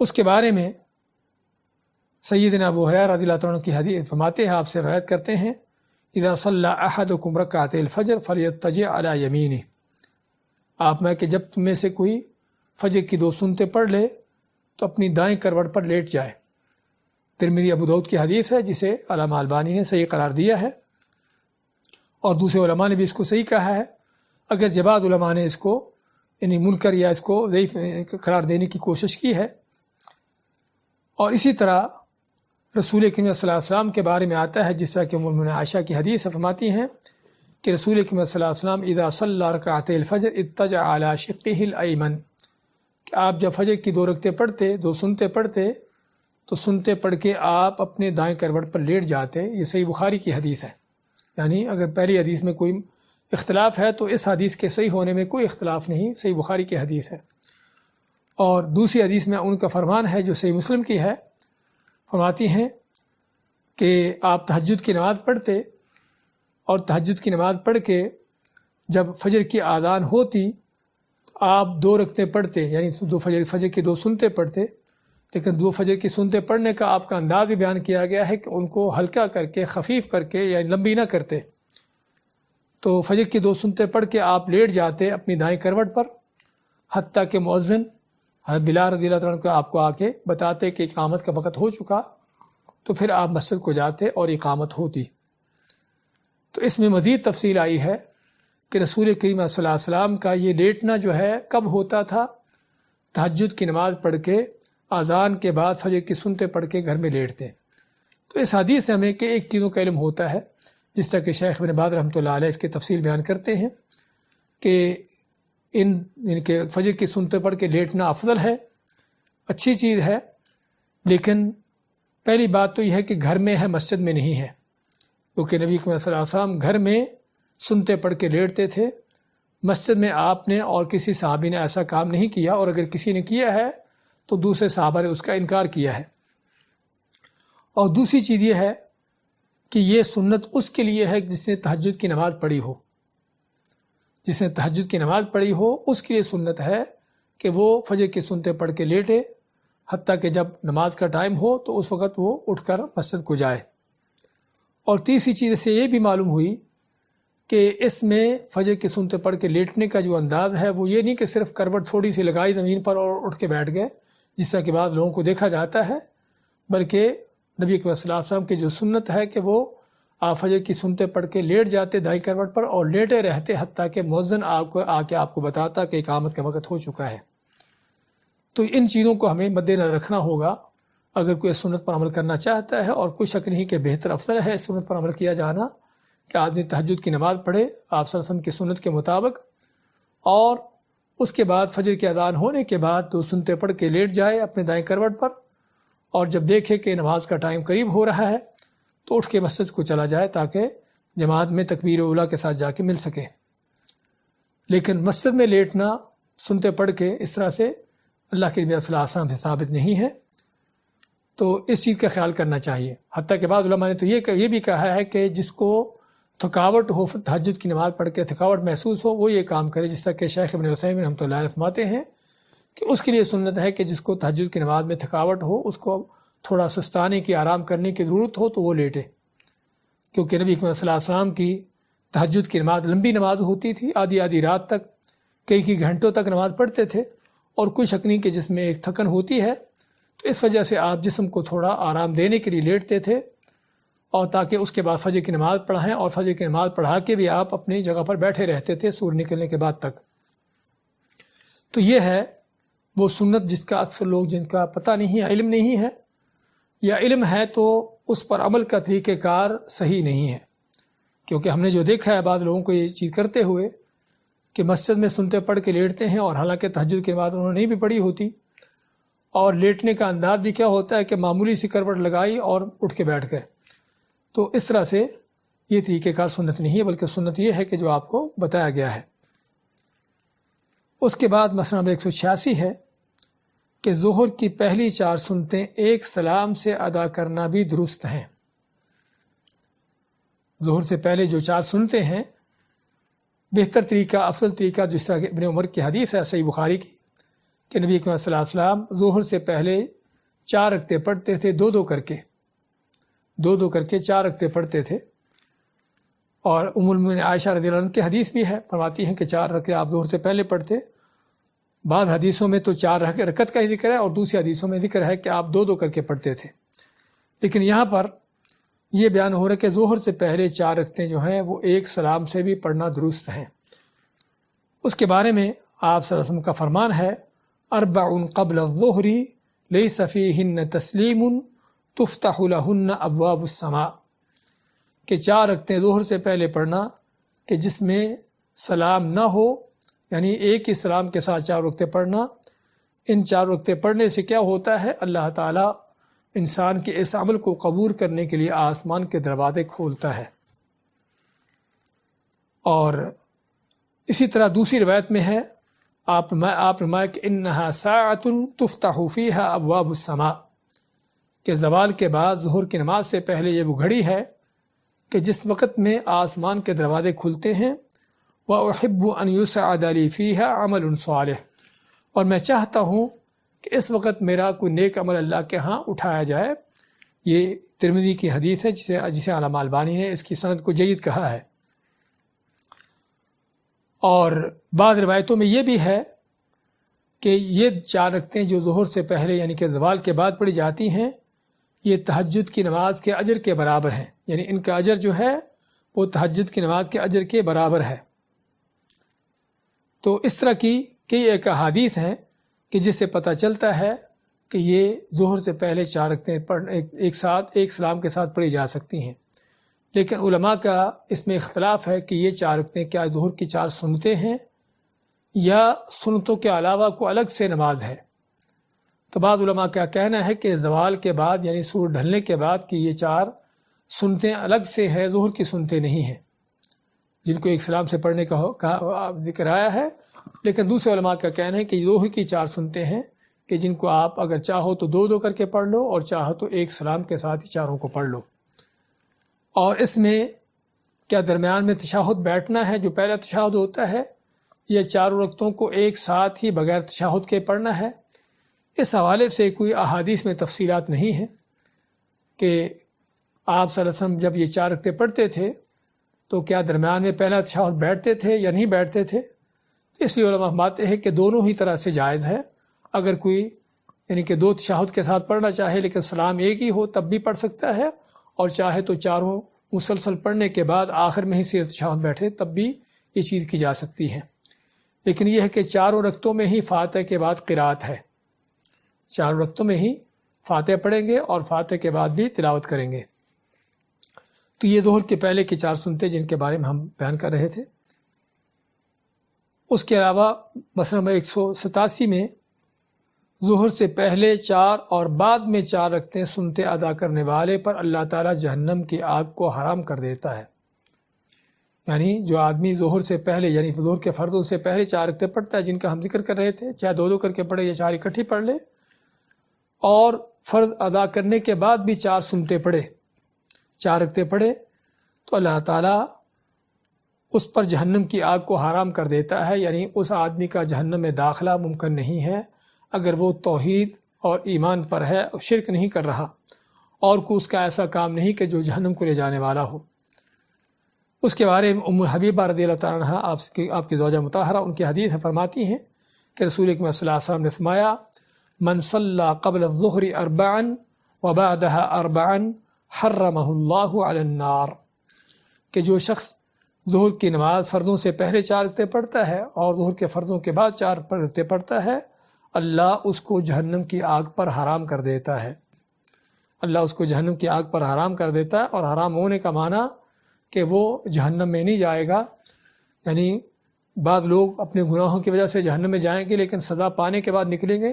اس کے بارے میں سیدنا ابو ہریرہ رضی اللہ عنہ کی حدیث فرماتے ہیں، آپ سے روایت کرتے ہیں، اذا صلی احدکم رکعتي الفجر فلیضطجع علی یمینہ، آپ میں کہ جب تم میں سے کوئی فجر کی 2 سنتیں پڑھ لے تو اپنی دائیں کروٹ پر لیٹ جائے۔ ترمذی ابو داؤد کی حدیث ہے جسے علامہ البانی نے صحیح قرار دیا ہے، اور دوسرے علماء نے بھی اس کو صحیح کہا ہے، اگر بعض علماء نے اس کو یعنی منکر یا اس کو ضعیف قرار دینے کی کوشش کی ہے۔ اور اسی طرح رسول کریم صلی اللہ علیہ وسلم کے بارے میں آتا ہے، جس طرح کہ ام المؤمنین عائشہ کی حدیث فرماتی ہیں کہ رسول کریم صلی اللہ علیہ وسلم اذا صلی رکعتي الفجر اضطجع على شقه الایمن، کہ آپ جب فجر کی 2 رکعتیں پڑھتے، 2 سنتے پڑھتے، تو سنتے پڑھ کے آپ اپنے دائیں کروٹ پر لیٹ جاتے۔ یہ صحیح بخاری کی حدیث ہے، یعنی اگر پہلی حدیث میں کوئی اختلاف ہے تو اس حدیث کے صحیح ہونے میں کوئی اختلاف نہیں، صحیح بخاری کی حدیث ہے۔ اور دوسری حدیث میں ان کا فرمان ہے جو صحیح مسلم کی ہے، فرماتی ہیں کہ آپ تہجد کی نماز پڑھتے، اور تہجد کی نماز پڑھ کے جب فجر کی اذان ہوتی تو آپ 2 رکعتیں پڑھتے، یعنی فجر کی 2 سنتیں پڑھتے، لیکن 2 فجر کی سنتیں پڑھنے کا آپ کا انداز بھی بیان کیا گیا ہے کہ ان کو ہلکا کر کے، خفیف کر کے، یعنی لمبی نہ کرتے۔ تو فجر کی 2 سنتیں پڑھ کے آپ لیٹ جاتے اپنی دائیں کروٹ پر، حتیٰ کہ مؤذن حضرت بلال رضی اللہ عنہ کو آپ کو آ کے بتاتے کہ اقامت کا وقت ہو چکا، تو پھر آپ مسجد کو جاتے اور اقامت ہوتی۔ تو اس میں مزید تفصیل آئی ہے کہ رسول کریم صلی اللہ علیہ وسلم کا یہ لیٹنا جو ہے کب ہوتا تھا، تہجد کی نماز پڑھ کے اذان کے بعد فجر کی سنتیں پڑھ کے گھر میں لیٹتے۔ تو اس حدیث سے ہمیں کہ ایک چیزوں کا علم ہوتا ہے، جس طرح کہ شیخ ابن باز رحمۃ اللہ علیہ اس کی تفصیل بیان کرتے ہیں کہ ان کے فجر کی سنتیں پڑھ کے لیٹنا افضل ہے، اچھی چیز ہے، لیکن پہلی بات تو یہ ہے کہ گھر میں ہے، مسجد میں نہیں ہے، کیونکہ نبی صلی اللہ علیہ وسلم گھر میں سنتے پڑھ کے لیٹتے تھے، مسجد میں آپ نے اور کسی صحابی نے ایسا کام نہیں کیا، اور اگر کسی نے کیا ہے تو دوسرے صحابہ نے اس کا انکار کیا ہے۔ اور دوسری چیز یہ ہے کہ یہ سنت اس کے لیے ہے جس نے تہجد کی نماز پڑھی ہو، جس نے تہجد کی نماز پڑھی ہو اس کے لیے سنت ہے کہ وہ فجر کی سنتیں پڑھ کے لیٹے، حتیٰ کہ جب نماز کا ٹائم ہو تو اس وقت وہ اٹھ کر مسجد کو جائے۔ اور تیسری چیز سے یہ بھی معلوم ہوئی کہ اس میں فجر کی سنتیں پڑھ کے لیٹنے کا جو انداز ہے وہ یہ نہیں کہ صرف کروٹ تھوڑی سی لگائی زمین پر اور اٹھ کے بیٹھ گئے، جس طرح کے بعض لوگوں کو دیکھا جاتا ہے، بلکہ نبی صلی اللہ علیہ وسلم کی جو سنت ہے کہ وہ آپ فجر کی سنتیں پڑھ کے لیٹ جاتے دائیں کروٹ پر اور لیٹے رہتے حتیٰ کہ مؤذن آپ کو آ کے آپ کو بتاتا کہ اقامت کا وقت ہو چکا ہے۔ تو ان چیزوں کو ہمیں مد نظر رکھنا ہوگا اگر کوئی اس سنت پر عمل کرنا چاہتا ہے، اور کوئی شک نہیں کہ بہتر افضل ہے اس سنت پر عمل کیا جانا کہ آدمی تہجد کی نماز پڑھے آپ صلی اللہ علیہ وسلم کی سنت کے مطابق، اور اس کے بعد فجر کی اذان ہونے کے بعد 2 سنتیں پڑھ کے لیٹ جائے اپنے دائیں کروٹ پر، اور جب دیکھے کہ نماز کا ٹائم قریب ہو رہا ہے تو اٹھ کے مسجد کو چلا جائے تاکہ جماعت میں تکبیر اولیٰ کے ساتھ جا کے مل سکے۔ لیکن مسجد میں لیٹنا سنتے پڑھ کے اس طرح سے اللہ کے نبی صلی اللہ علیہ وسلم سے ثابت نہیں ہے، تو اس چیز کا خیال کرنا چاہیے۔ حتیٰ کہ بعض علماء نے تو یہ بھی کہا ہے کہ جس کو تھکاوٹ ہو، تہجد کی نماز پڑھ کے تھکاوٹ محسوس ہو، وہ یہ کام کرے، جس طرح کہ شیخ ابن عثیمین رحمۃ اللہ علیہ فرماتے ہیں کہ اس کے لیے سنت ہے کہ جس کو تہجد کی نماز میں تھکاوٹ ہو، اس کو تھوڑا سستانے کی، آرام کرنے کی ضرورت ہو تو وہ لیٹے، کیونکہ نبی کریم صلی اللہ علیہ وسلم کی تہجد کی نماز لمبی نماز ہوتی تھی، آدھی آدھی رات تک، کئی گھنٹوں تک نماز پڑھتے تھے، اور کوئی شک نہیں کہ جس میں ایک تھکن ہوتی ہے، تو اس وجہ سے آپ جسم کو تھوڑا آرام دینے کے لیے لیٹتے تھے، اور تاکہ اس کے بعد فجر کی نماز پڑھائیں، اور فجر کی نماز پڑھا کے بھی آپ اپنی جگہ پر بیٹھے رہتے تھے سورج نکلنے کے بعد تک۔ تو یہ ہے وہ سنت جس کا اکثر لوگ جن کا پتہ نہیں ہے، علم نہیں ہے، یا علم ہے تو اس پر عمل کا طریقہ کار صحیح نہیں ہے، کیونکہ ہم نے جو دیکھا ہے بعض لوگوں کو یہ چیز کرتے ہوئے کہ مسجد میں سنتے پڑھ کے لیٹتے ہیں، اور حالانکہ تہجد کے بعد انہوں نے نہیں بھی پڑھی ہوتی، اور لیٹنے کا انداز بھی کیا ہوتا ہے کہ معمولی سی کروٹ لگائی اور اٹھ کے بیٹھ گئے۔ تو اس طرح سے یہ طریقہ کار سنت نہیں ہے، بلکہ سنت یہ ہے کہ جو آپ کو بتایا گیا ہے۔ اس کے بعد مسئلہ نمبر 186 ہے کہ ظہر کی پہلی 4 سنتیں ایک سلام سے ادا کرنا بھی درست ہیں۔ ظہر سے پہلے جو 4 سنتیں ہیں، بہتر طریقہ، افضل طریقہ، جس طرح کہ ابن عمر کی حدیث ہے صحیح بخاری کی کہ نبی کریم صلی اللہ علیہ وسلم ظہر سے پہلے 4 رکعتیں پڑھتے تھے، دو دو کر کے 4 رکعتیں پڑھتے تھے، اور ام المؤمنین عائشہ رضی اللہ عنہ کی حدیث بھی ہے، فرماتی ہیں کہ 4 رکعتیں آپ ظہر سے پہلے پڑھتے۔ بعض حدیثوں میں تو 4 رکعت کا ہی ذکر ہے، اور دوسری حدیثوں میں ذکر ہے کہ آپ دو کر کے پڑھتے تھے، لیکن یہاں پر یہ بیان ہو رہا ہے کہ ظہر سے پہلے 4 رکعتیں جو ہیں وہ ایک سلام سے بھی پڑھنا درست ہیں۔ اس کے بارے میں آپ صلی اللہ علیہ وسلم کا فرمان ہے، اربع قبل الظہر لیس فیہن تسلیم تفتح لہن ابواب السماء، کہ 4 رکعتیں ظہر سے پہلے پڑھنا کہ جس میں سلام نہ ہو، یعنی ایک ہی سلام کے ساتھ 4 رکعتیں پڑھنا۔ ان 4 رکعتیں پڑھنے سے کیا ہوتا ہے؟ اللہ تعالیٰ انسان کے اس عمل کو قبول کرنے کے لیے آسمان کے دروازے کھولتا ہے۔ اور اسی طرح دوسری روایت میں ہے، آپ فرمائے کہ انہا ساعۃ تفتح فیہا ابواب السماء، کہ زوال کے بعد ظہر کی نماز سے پہلے یہ وہ گھڑی ہے کہ جس وقت میں آسمان کے دروازے کھلتے ہیں، وَأُحِبُّ أَن يُسْعَدَ لِي فِيهَا عَمَلٌ صَالِحٌ، اور میں چاہتا ہوں کہ اس وقت میرا کوئی نیک عمل اللہ کے ہاں اٹھایا جائے۔ یہ ترمذی کی حدیث ہے جسے علامہ البانی نے اس کی سند کو جید کہا ہے۔ اور بعض روایتوں میں یہ بھی ہے کہ یہ 4 رکعتیں جو ظہر سے پہلے یعنی کہ زوال کے بعد پڑھی جاتی ہیں، یہ تہجد کی نماز کے اجر کے برابر ہیں، یعنی ان کا اجر جو ہے وہ تہجد کی نماز کے اجر کے برابر ہے۔ تو اس طرح کی کئی ایک احادیث ہیں کہ جس سے پتہ چلتا ہے کہ یہ ظہر سے پہلے 4 رکعتیں ایک ساتھ ایک سلام کے ساتھ پڑھی جا سکتی ہیں، لیکن علماء کا اس میں اختلاف ہے کہ یہ 4 رکعتیں کیا ظہر کی 4 سنتیں ہیں یا سنتوں کے علاوہ کوئی الگ سے نماز ہے۔ تو بعض علماء کا کہنا ہے کہ زوال کے بعد یعنی سورج ڈھلنے کے بعد کہ یہ 4 سنتیں الگ سے ہیں، ظہر کی سنتیں نہیں ہیں جن کو ایک سلام سے پڑھنے کا ذکر آیا ہے، لیکن دوسرے علماء کا کہنا ہے کہ ظہر کی 4 سنتیں ہیں کہ جن کو آپ اگر چاہو تو 2 کر کے پڑھ لو، اور چاہو تو ایک سلام کے ساتھ ہی 4 کو پڑھ لو۔ اور اس میں کیا درمیان میں تشہد بیٹھنا ہے جو پہلا تشہد ہوتا ہے، یا 4 رکعتوں کو ایک ساتھ ہی بغیر تشہد کے پڑھنا ہے؟ اس حوالے سے کوئی احادیث میں تفصیلات نہیں ہیں کہ آپ صلی اللہ علیہ وسلم جب یہ 4 رکعتیں پڑھتے تھے تو کیا درمیان میں پہلا تشہد بیٹھتے تھے یا نہیں بیٹھتے تھے۔ اس لیے علماء فرماتے ہیں کہ دونوں ہی طرح سے جائز ہے، اگر کوئی یعنی کہ 2 تشہد کے ساتھ پڑھنا چاہے لیکن سلام ایک ہی ہو تب بھی پڑھ سکتا ہے، اور چاہے تو 4 مسلسل پڑھنے کے بعد آخر میں ہی صرف تشہد بیٹھے تب بھی یہ چیز کی جا سکتی ہے۔ لیکن یہ ہے کہ 4 رکعتوں میں ہی فاتحہ کے بعد قرات ہے، 4 رکعتوں میں ہی فاتحہ پڑھیں گے اور فاتحہ کے بعد بھی تلاوت کریں گے۔ تو یہ ظہر کے پہلے کی 4 سنتیں جن کے بارے میں ہم بیان کر رہے تھے۔ اس کے علاوہ مسئلہ نمبر 187 میں ظہر سے پہلے 4 اور بعد میں 4 رکعتیں سنتے ادا کرنے والے پر اللہ تعالیٰ جہنم کی آگ کو حرام کر دیتا ہے۔ یعنی جو آدمی ظہر سے پہلے یعنی ظہر کے فرضوں سے پہلے 4 رکعتیں پڑھتا ہے، جن کا ہم ذکر کر رہے تھے، چاہے 2 کر کے پڑھے یا 4 اکٹھی پڑھ لے، اور فرض ادا کرنے کے بعد بھی 4 سنتے پڑھے، 4 رکعتیں پڑھے، تو اللہ تعالیٰ اس پر جہنم کی آگ کو حرام کر دیتا ہے۔ یعنی اس آدمی کا جہنم میں داخلہ ممکن نہیں ہے اگر وہ توحید اور ایمان پر ہے، شرک نہیں کر رہا، اور کوئی اس کا ایسا کام نہیں کہ جو جہنم کو لے جانے والا ہو۔ اس کے بارے میں ام حبیبہ رضی اللہ تعالیٰ عنہا آپ کی زوجہ مطہرہ، ان کی حدیث فرماتی ہیں کہ رسول اکرم صلی اللہ علیہ وسلم نے فرمایا، من صلی قبل الظہر 4 وبعدها 4 حرمہ اللہ علی النار، کہ جو شخص ظہر کی نماز فرضوں سے پہلے 4 رکعتیں پڑھتا ہے اور ظہر کے فرضوں کے بعد 4 رکعتیں پڑھتا ہے، اللہ اس کو جہنم کی آگ پر حرام کر دیتا ہے۔ اللہ اس کو جہنم کی آگ پر حرام کر دیتا ہے، اور حرام ہونے کا معنی کہ وہ جہنم میں نہیں جائے گا۔ یعنی بعض لوگ اپنے گناہوں کی وجہ سے جہنم میں جائیں گے لیکن سزا پانے کے بعد نکلیں گے،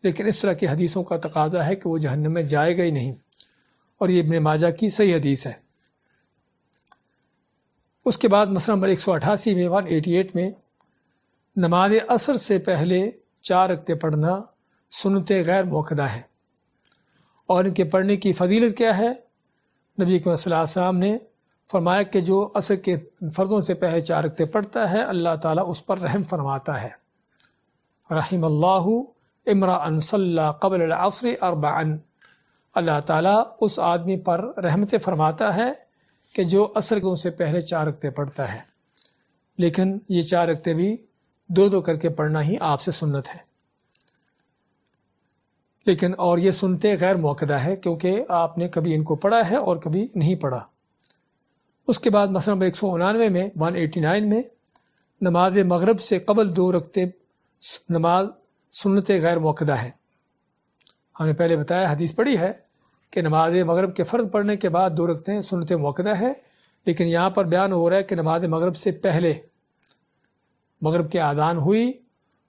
لیکن اس طرح کی حدیثوں کا تقاضا ہے کہ وہ جہنم میں جائے گا ہی نہیں، اور یہ ابن ماجہ کی صحیح حدیث ہے۔ اس کے بعد مسئلہ نمبر 188 میں 188 میں نماز عصر سے پہلے 4 رکعتیں پڑھنا سنت غیر مؤکدہ ہے، اور ان کے پڑھنے کی فضیلت کیا ہے؟ نبی اکرم صلی اللہ علیہ وسلم نے فرمایا کہ جو عصر کے فرضوں سے پہلے 4 رکعتیں پڑھتا ہے، اللہ تعالیٰ اس پر رحم فرماتا ہے۔ رحم اللہ امرأ صلی قبل العصر 4، اللہ تعالیٰ اس آدمی پر رحمت فرماتا ہے کہ جو عصر سے پہلے 4 رکعتیں پڑھتا ہے، لیکن یہ 4 رکعتیں بھی 2 کر کے پڑھنا ہی آپ سے سنت ہے، لیکن اور یہ سنتے غیر مؤکدہ ہے کیونکہ آپ نے کبھی ان کو پڑھا ہے اور کبھی نہیں پڑھا۔ اس کے بعد مسئلہ نمبر 189 میں 189 میں نماز مغرب سے قبل 2 رکعتیں نماز سنت غیر مؤکدہ ہے۔ ہم نے پہلے بتایا، حدیث پڑھی ہے کہ نماز مغرب کے فرض پڑھنے کے بعد 2 رکعتیں سنت مؤکدہ ہے، لیکن یہاں پر بیان ہو رہا ہے کہ نماز مغرب سے پہلے، مغرب کی اذان ہوئی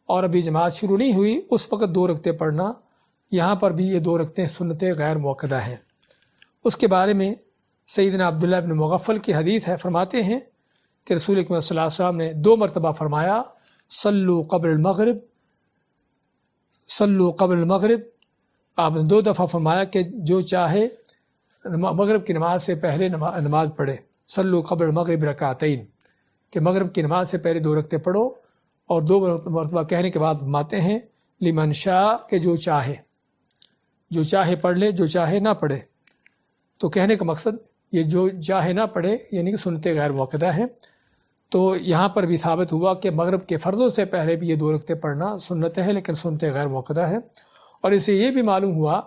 اور ابھی جماعت شروع نہیں ہوئی، اس وقت 2 رکعتیں پڑھنا، یہاں پر بھی یہ 2 رکعتیں سنت غیر مؤکدہ ہیں۔ اس کے بارے میں سیدنا عبداللہ بن مغفل کی حدیث ہے، فرماتے ہیں کہ رسول اکرم صلی اللہ علیہ وسلم نے 2 مرتبہ فرمایا، صلو قبل المغرب، صلو قبل المغرب۔ آپ نے 2 دفعہ فرمایا کہ جو چاہے مغرب کی نماز سے پہلے نماز پڑھے، صلو قبل المغرب رکعتین، کہ مغرب کی نماز سے پہلے 2 رکعتیں پڑھو، اور 2 مرتبہ کہنے کے بعد فرماتے ہیں لمن شاء، کہ جو چاہے پڑھ لے، جو چاہے نہ پڑھے۔ تو کہنے کا مقصد یہ جو چاہے نہ پڑھے یعنی کہ سنت غیر مؤکدہ ہے۔ تو یہاں پر بھی ثابت ہوا کہ مغرب کے فرضوں سے پہلے بھی یہ 2 رکعتیں پڑھنا سنت ہے، لیکن سنت غیر مؤکدہ ہے۔ اور اسے یہ بھی معلوم ہوا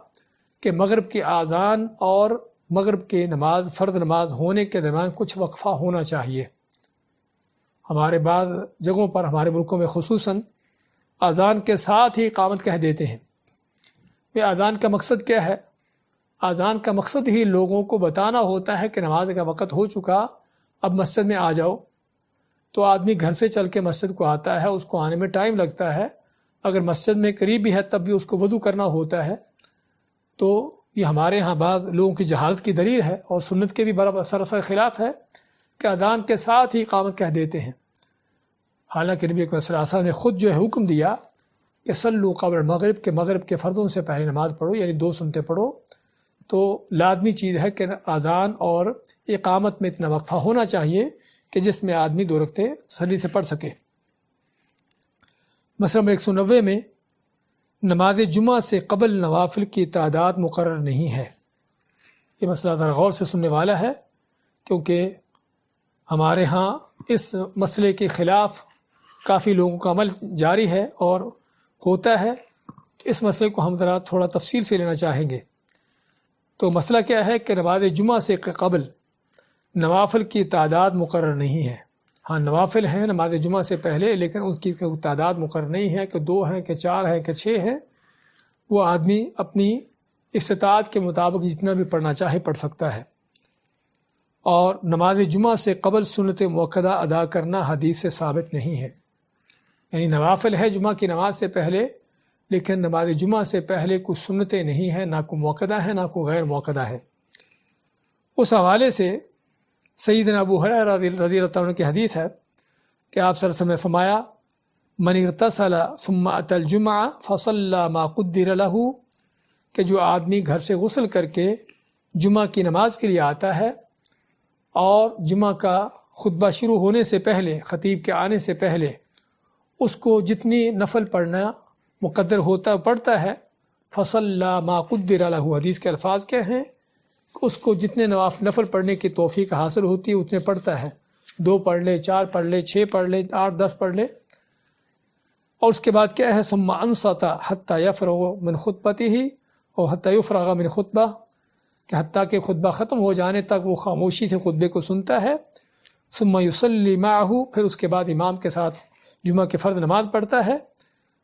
کہ مغرب کی اذان اور مغرب کی نماز، فرض نماز ہونے کے درمیان کچھ وقفہ ہونا چاہیے۔ ہمارے بعض جگہوں پر، ہمارے ملکوں میں خصوصاً، اذان کے ساتھ ہی اقامت کہہ دیتے ہیں۔ یہ اذان کا مقصد کیا ہے؟ اذان کا مقصد ہی لوگوں کو بتانا ہوتا ہے کہ نماز کا وقت ہو چکا، اب مسجد میں آ جاؤ۔ تو آدمی گھر سے چل کے مسجد کو آتا ہے، اس کو آنے میں ٹائم لگتا ہے، اگر مسجد میں قریب بھی ہے تب بھی اس کو وضو کرنا ہوتا ہے۔ تو یہ ہمارے ہاں بعض لوگوں کی جہالت کی دلیل ہے، اور سنت کے بھی بڑا سراسر خلاف ہے کہ اذان کے ساتھ ہی اقامت کہہ دیتے ہیں۔ حالانکہ نبی اکرم صلی اللہ علیہ وسلم نے خود جو ہے حکم دیا کہ صلو قبل المغرب، کہ مغرب کے فرضوں سے پہلے نماز پڑھو، یعنی 2 سنتیں پڑھو۔ تو لازمی چیز ہے کہ اذان اور اقامت میں اتنا وقفہ ہونا چاہیے کہ جس میں آدمی 2 رکعتیں تسلی سے پڑھ سکے۔ مسئلہ نمبر 190 میں نماز جمعہ سے قبل نوافل کی تعداد مقرر نہیں ہے۔ یہ مسئلہ ذرا غور سے سننے والا ہے، کیونکہ ہمارے ہاں اس مسئلے کے خلاف کافی لوگوں کا عمل جاری ہے اور ہوتا ہے۔ اس مسئلے کو ہم ذرا تھوڑا تفصیل سے لینا چاہیں گے۔ تو مسئلہ کیا ہے کہ نماز جمعہ سے قبل نوافل کی تعداد مقرر نہیں ہے۔ ہاں نوافل ہیں نماز جمعہ سے پہلے، لیکن ان کی تعداد مقرر نہیں ہے کہ 2 ہیں کہ 4 ہیں کہ 6 ہیں۔ وہ آدمی اپنی استطاعت کے مطابق جتنا بھی پڑھنا چاہے پڑھ سکتا ہے۔ اور نماز جمعہ سے قبل سنت مؤکدہ ادا کرنا حدیث سے ثابت نہیں ہے۔ یعنی نوافل ہے جمعہ کی نماز سے پہلے، لیکن نماز جمعہ سے پہلے کچھ سنتیں نہیں ہیں، نہ کوئی موقدہ ہے نہ کوئی غیر موقدہ ہے۔ اس حوالے سے سیدنا ابو ہریرہ رضی اللہ عنہ کی حدیث ہے کہ آپ صلی اللہ علیہ وسلم نے فرمایا من اغتسل ثم اتى الجمعہ فصلى ما قدر له، کہ جو آدمی گھر سے غسل کر کے جمعہ کی نماز کے لیے آتا ہے اور جمعہ کا خطبہ شروع ہونے سے پہلے، خطیب کے آنے سے پہلے اس کو جتنی نفل پڑھنا مقدر ہوتا پڑھتا ہے، فصلى ما قدر له، حدیث کے الفاظ کیا ہیں کہ اس کو جتنے نفل پڑھنے کی توفیق حاصل ہوتی ہے اتنے پڑھتا ہے، 2 پڑھ لے، 4 پڑھ لے، 6 پڑھ لے، 8 10 پڑھ لے۔ اور اس کے بعد کیا ہے ثم انصت حتی یفرغ من خطبته اور حتی یفرغ من خطبہ، کہ حتیٰ کہ خطبہ ختم ہو جانے تک وہ خاموشی سے خطبے کو سنتا ہے۔ ثم یصلی معه، پھر اس کے بعد امام کے ساتھ جمعہ کے فرض نماز پڑھتا ہے،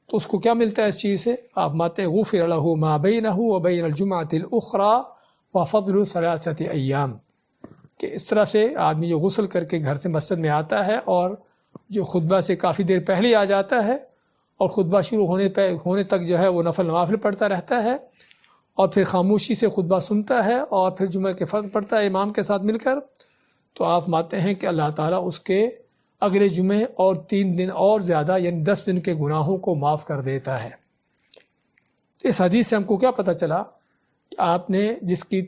تو اس کو کیا ملتا ہے اس چیز سے؟ آپ ماتے غفر له ما بینہ وبین الجمعۃ الاخری وفضل 3 ایام، کہ اس طرح سے آدمی جو غسل کر کے گھر سے مسجد میں آتا ہے اور جو خطبہ سے کافی دیر پہلے آ جاتا ہے اور خطبہ شروع ہونے تک جو ہے وہ نفل نوافل پڑھتا رہتا ہے اور پھر خاموشی سے خطبہ سنتا ہے اور پھر جمعہ کے فرض پڑھتا ہے امام کے ساتھ مل کر، تو آپ مانتے ہیں کہ اللہ تعالیٰ اس کے اگلے جمعے اور 3 دن اور زیادہ یعنی 10 دن کے گناہوں کو معاف کر دیتا ہے۔ تو اس حدیث سے ہم کو کیا پتہ چلا کہ آپ نے جس کی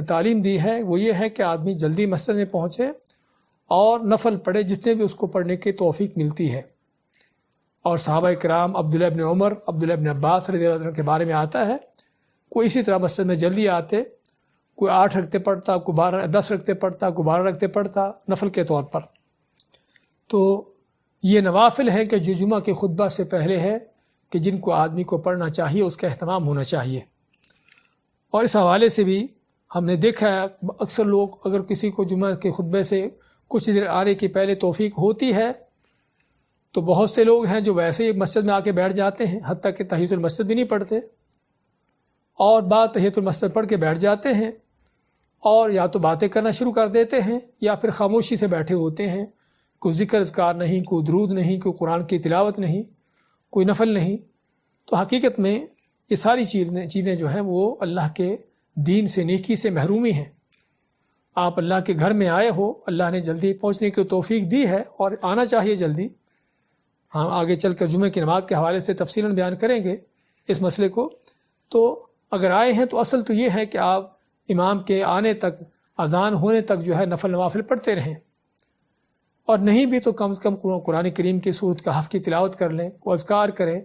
تعلیم دی ہے وہ یہ ہے کہ آدمی جلدی مسجد میں پہنچے اور نفل پڑھے جتنے بھی اس کو پڑھنے کی توفیق ملتی ہے۔ اور صحابہ کرام عبداللہ ابن عمر، عبداللہ ابن عباس رضی اللہ عنہ کے بارے میں آتا ہے، کوئی اسی طرح مسجد میں جلدی آتے، کوئی 8 رکعتیں پڑھتا، کوئی 10 رکعتیں پڑھتا، کوئی 12 رکعتیں پڑھتا نفل کے طور پر۔ تو یہ نوافل ہے کہ جو جمعہ کے خطبہ سے پہلے ہے کہ جن کو آدمی کو پڑھنا چاہیے، اس کا اہتمام ہونا چاہیے۔ اور اس حوالے سے بھی ہم نے دیکھا ہے اکثر لوگ اگر کسی کو جمعہ کے خطبے سے کچھ دیر آنے کی پہلے توفیق ہوتی ہے تو بہت سے لوگ ہیں جو ویسے ہی مسجد میں آ کے بیٹھ جاتے ہیں، حتیٰ کہ تحیۃ المسجد بھی نہیں پڑھتے، اور بعد تحیۃ المسجد پڑھ کے بیٹھ جاتے ہیں اور یا تو باتیں کرنا شروع کر دیتے ہیں یا پھر خاموشی سے بیٹھے ہوتے ہیں، کوئی ذکر اذکار نہیں، کوئی درود نہیں، کوئی قرآن کی تلاوت نہیں، کوئی نفل نہیں۔ تو حقیقت میں یہ ساری چیزیں جو ہیں وہ اللہ کے دین سے، نیکی سے محرومی ہیں۔ آپ اللہ کے گھر میں آئے ہو، اللہ نے جلدی پہنچنے کی توفیق دی ہے اور آنا چاہیے جلدی۔ ہم آگے چل کر جمعہ کی نماز کے حوالے سے تفصیلاً بیان کریں گے اس مسئلے کو۔ تو اگر آئے ہیں تو اصل تو یہ ہے کہ آپ امام کے آنے تک، اذان ہونے تک جو ہے نفل نوافل پڑھتے رہیں، اور نہیں بھی تو کم سے کم قرآن کریم کی سورۃ کہف کی تلاوت کر لیں، کو اذکار کریں،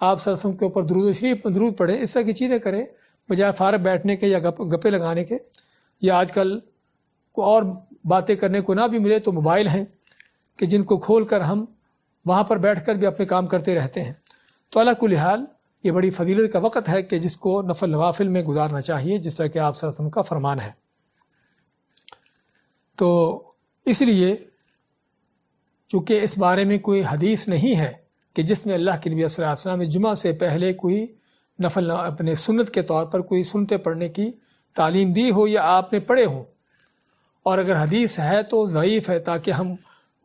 آپ صلی اللہ علیہ وسلم کے اوپر درود پڑھیں، اس طرح کی چیزیں کریں بجائے فارغ بیٹھنے کے یا گپے لگانے کے۔ یا آج کل کو اور باتیں کرنے کو نہ بھی ملے تو موبائل ہیں کہ جن کو کھول کر ہم وہاں پر بیٹھ کر بھی اپنے کام کرتے رہتے ہیں۔ تو علی کل حال یہ بڑی فضیلت کا وقت ہے کہ جس کو نفل نوافل میں گزارنا چاہیے، جس طرح کہ آپ صلی اللہ علیہ وسلم کا فرمان ہے۔ تو اس لیے چونکہ اس بارے میں کوئی حدیث نہیں ہے کہ جس میں اللہ کے نبی صلی اللہ علیہ وسلم نے جمعہ سے پہلے کوئی نفل اپنے سنت کے طور پر کوئی سنتے پڑھنے کی تعلیم دی ہو یا آپ نے پڑھے ہوں، اور اگر حدیث ہے تو ضعیف ہے، تاکہ ہم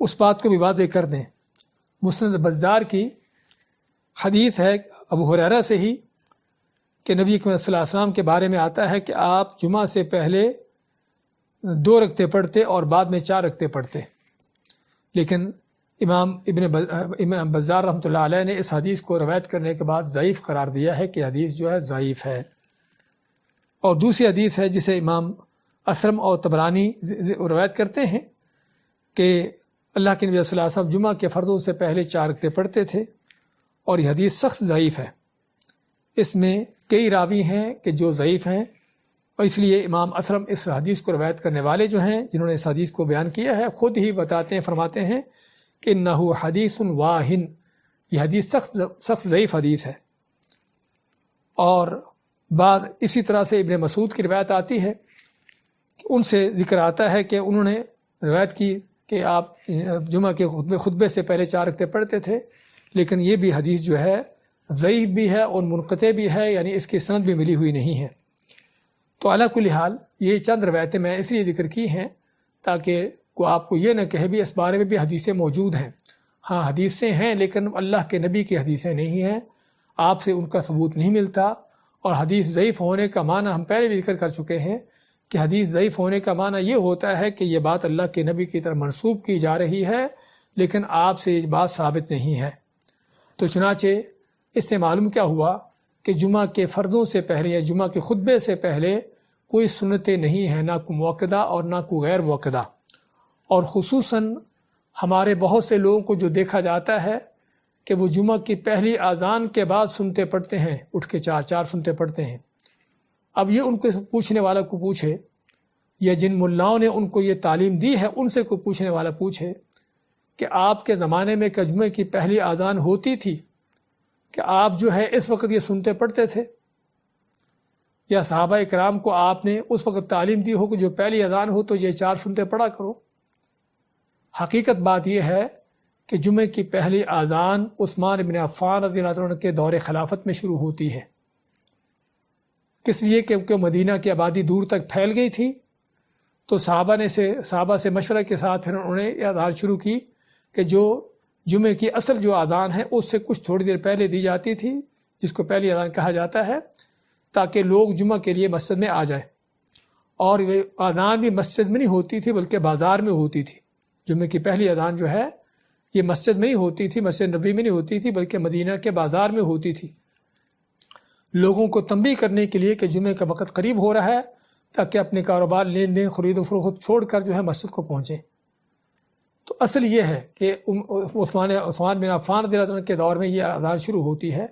اس بات کو بھی واضح کر دیں۔ مسند بزار کی حدیث ہے ابو ہریرہ سے ہی کہ نبی اکرم صلی اللہ علیہ وسلم کے بارے میں آتا ہے کہ آپ جمعہ سے پہلے 2 رکعتیں پڑھتے اور بعد میں 4 رکعتیں پڑھتے، لیکن امام بزار رحمۃ اللہ علیہ نے اس حدیث کو روایت کرنے کے بعد ضعیف قرار دیا ہے کہ حدیث جو ہے ضعیف ہے۔ اور دوسری حدیث ہے جسے امام اسرم اور طبرانی روایت کرتے ہیں کہ اللہ کے نبی صلی اللہ علیہ وسلم جمعہ کے فرضوں سے پہلے 4 رکعتیں پڑھتے تھے، اور یہ حدیث سخت ضعیف ہے۔ اس میں کئی راوی ہیں کہ جو ضعیف ہیں، اور اس لیے امام اسرم اس حدیث کو روایت کرنے والے جو ہیں جنہوں نے اس حدیث کو بیان کیا ہے خود ہی بتاتے ہیں، فرماتے ہیں کہ انہ حدیث واہن، یہ حدیث سخت ضعیف حدیث ہے۔ اور بعد اسی طرح سے ابن مسعود کی روایت آتی ہے کہ ان سے ذکر آتا ہے کہ انہوں نے روایت کی کہ آپ جمعہ کے خطبے سے پہلے 4 رکعتیں پڑھتے تھے، لیکن یہ بھی حدیث جو ہے ضعیف بھی ہے اور منقطع بھی ہے، یعنی اس کی سند بھی ملی ہوئی نہیں ہے۔ تو علی کل حال یہ چند روایتیں میں اس لیے ذکر کی ہیں تاکہ آپ کو یہ نہ کہے بھی اس بارے میں بھی حدیثیں موجود ہیں۔ ہاں حدیثیں ہیں لیکن اللہ کے نبی کی حدیثیں نہیں ہیں، آپ سے ان کا ثبوت نہیں ملتا، اور حدیث ضعیف ہونے کا معنی ہم پہلے بھی ذکر کر چکے ہیں کہ حدیث ضعیف ہونے کا معنی یہ ہوتا ہے کہ یہ بات اللہ کے نبی کی طرف منسوب کی جا رہی ہے لیکن آپ سے یہ بات ثابت نہیں ہے۔ تو چنانچہ اس سے معلوم کیا ہوا کہ جمعہ کے فردوں سے پہلے یا جمعہ کے خطبے سے پہلے کوئی سنتیں نہیں ہیں، نہ کوئی موقدہ اور نہ کوئی غیر موقدہ۔ اور خصوصاً ہمارے بہت سے لوگوں کو جو دیکھا جاتا ہے کہ وہ جمعہ کی پہلی اذان کے بعد سنتے پڑھتے ہیں، اٹھ کے چار سنتے پڑھتے ہیں۔ اب یہ ان کو پوچھنے والا کو پوچھے، یا جن ملاؤں نے ان کو یہ تعلیم دی ہے ان سے کوئی پوچھنے والا پوچھے کہ آپ کے زمانے میں کہ جمعے کی پہلی اذان ہوتی تھی کہ آپ جو ہے اس وقت یہ سنتے پڑھتے تھے، یا صحابہ کرام کو آپ نے اس وقت تعلیم دی ہو کہ جو پہلی اذان ہو تو یہ 4 سنتے پڑھا کرو۔ حقیقت بات یہ ہے کہ جمعے کی پہلی اذان عثمان بن عفان رضی اللہ عنہ کے دور خلافت میں شروع ہوتی ہے۔ کس لیے؟ کیونکہ مدینہ کی آبادی دور تک پھیل گئی تھی، تو صحابہ سے مشورہ کے ساتھ پھر انہوں نے یہ اذان شروع کی کہ جو جمعے کی اصل جو اذان ہے اس سے کچھ تھوڑی دیر پہلے دی جاتی تھی، جس کو پہلی اذان کہا جاتا ہے، تاکہ لوگ جمعہ کے لیے مسجد میں آ جائیں۔ اور یہ اذان بھی مسجد میں نہیں ہوتی تھی بلکہ بازار میں ہوتی تھی۔ جمعے کی پہلی اذان جو ہے یہ مسجد میں نہیں ہوتی تھی، مسجد نبوی میں نہیں ہوتی تھی، بلکہ مدینہ کے بازار میں ہوتی تھی، لوگوں کو تنبیہ کرنے کے لیے کہ جمعے کا وقت قریب ہو رہا ہے، تاکہ اپنے کاروبار، لین دین، خرید و فروخت چھوڑ کر جو ہے مسجد کو پہنچیں۔ تو اصل یہ ہے کہ عثمان بن عفان رضی اللہ عنہ کے دور میں یہ اذان شروع ہوتی ہے۔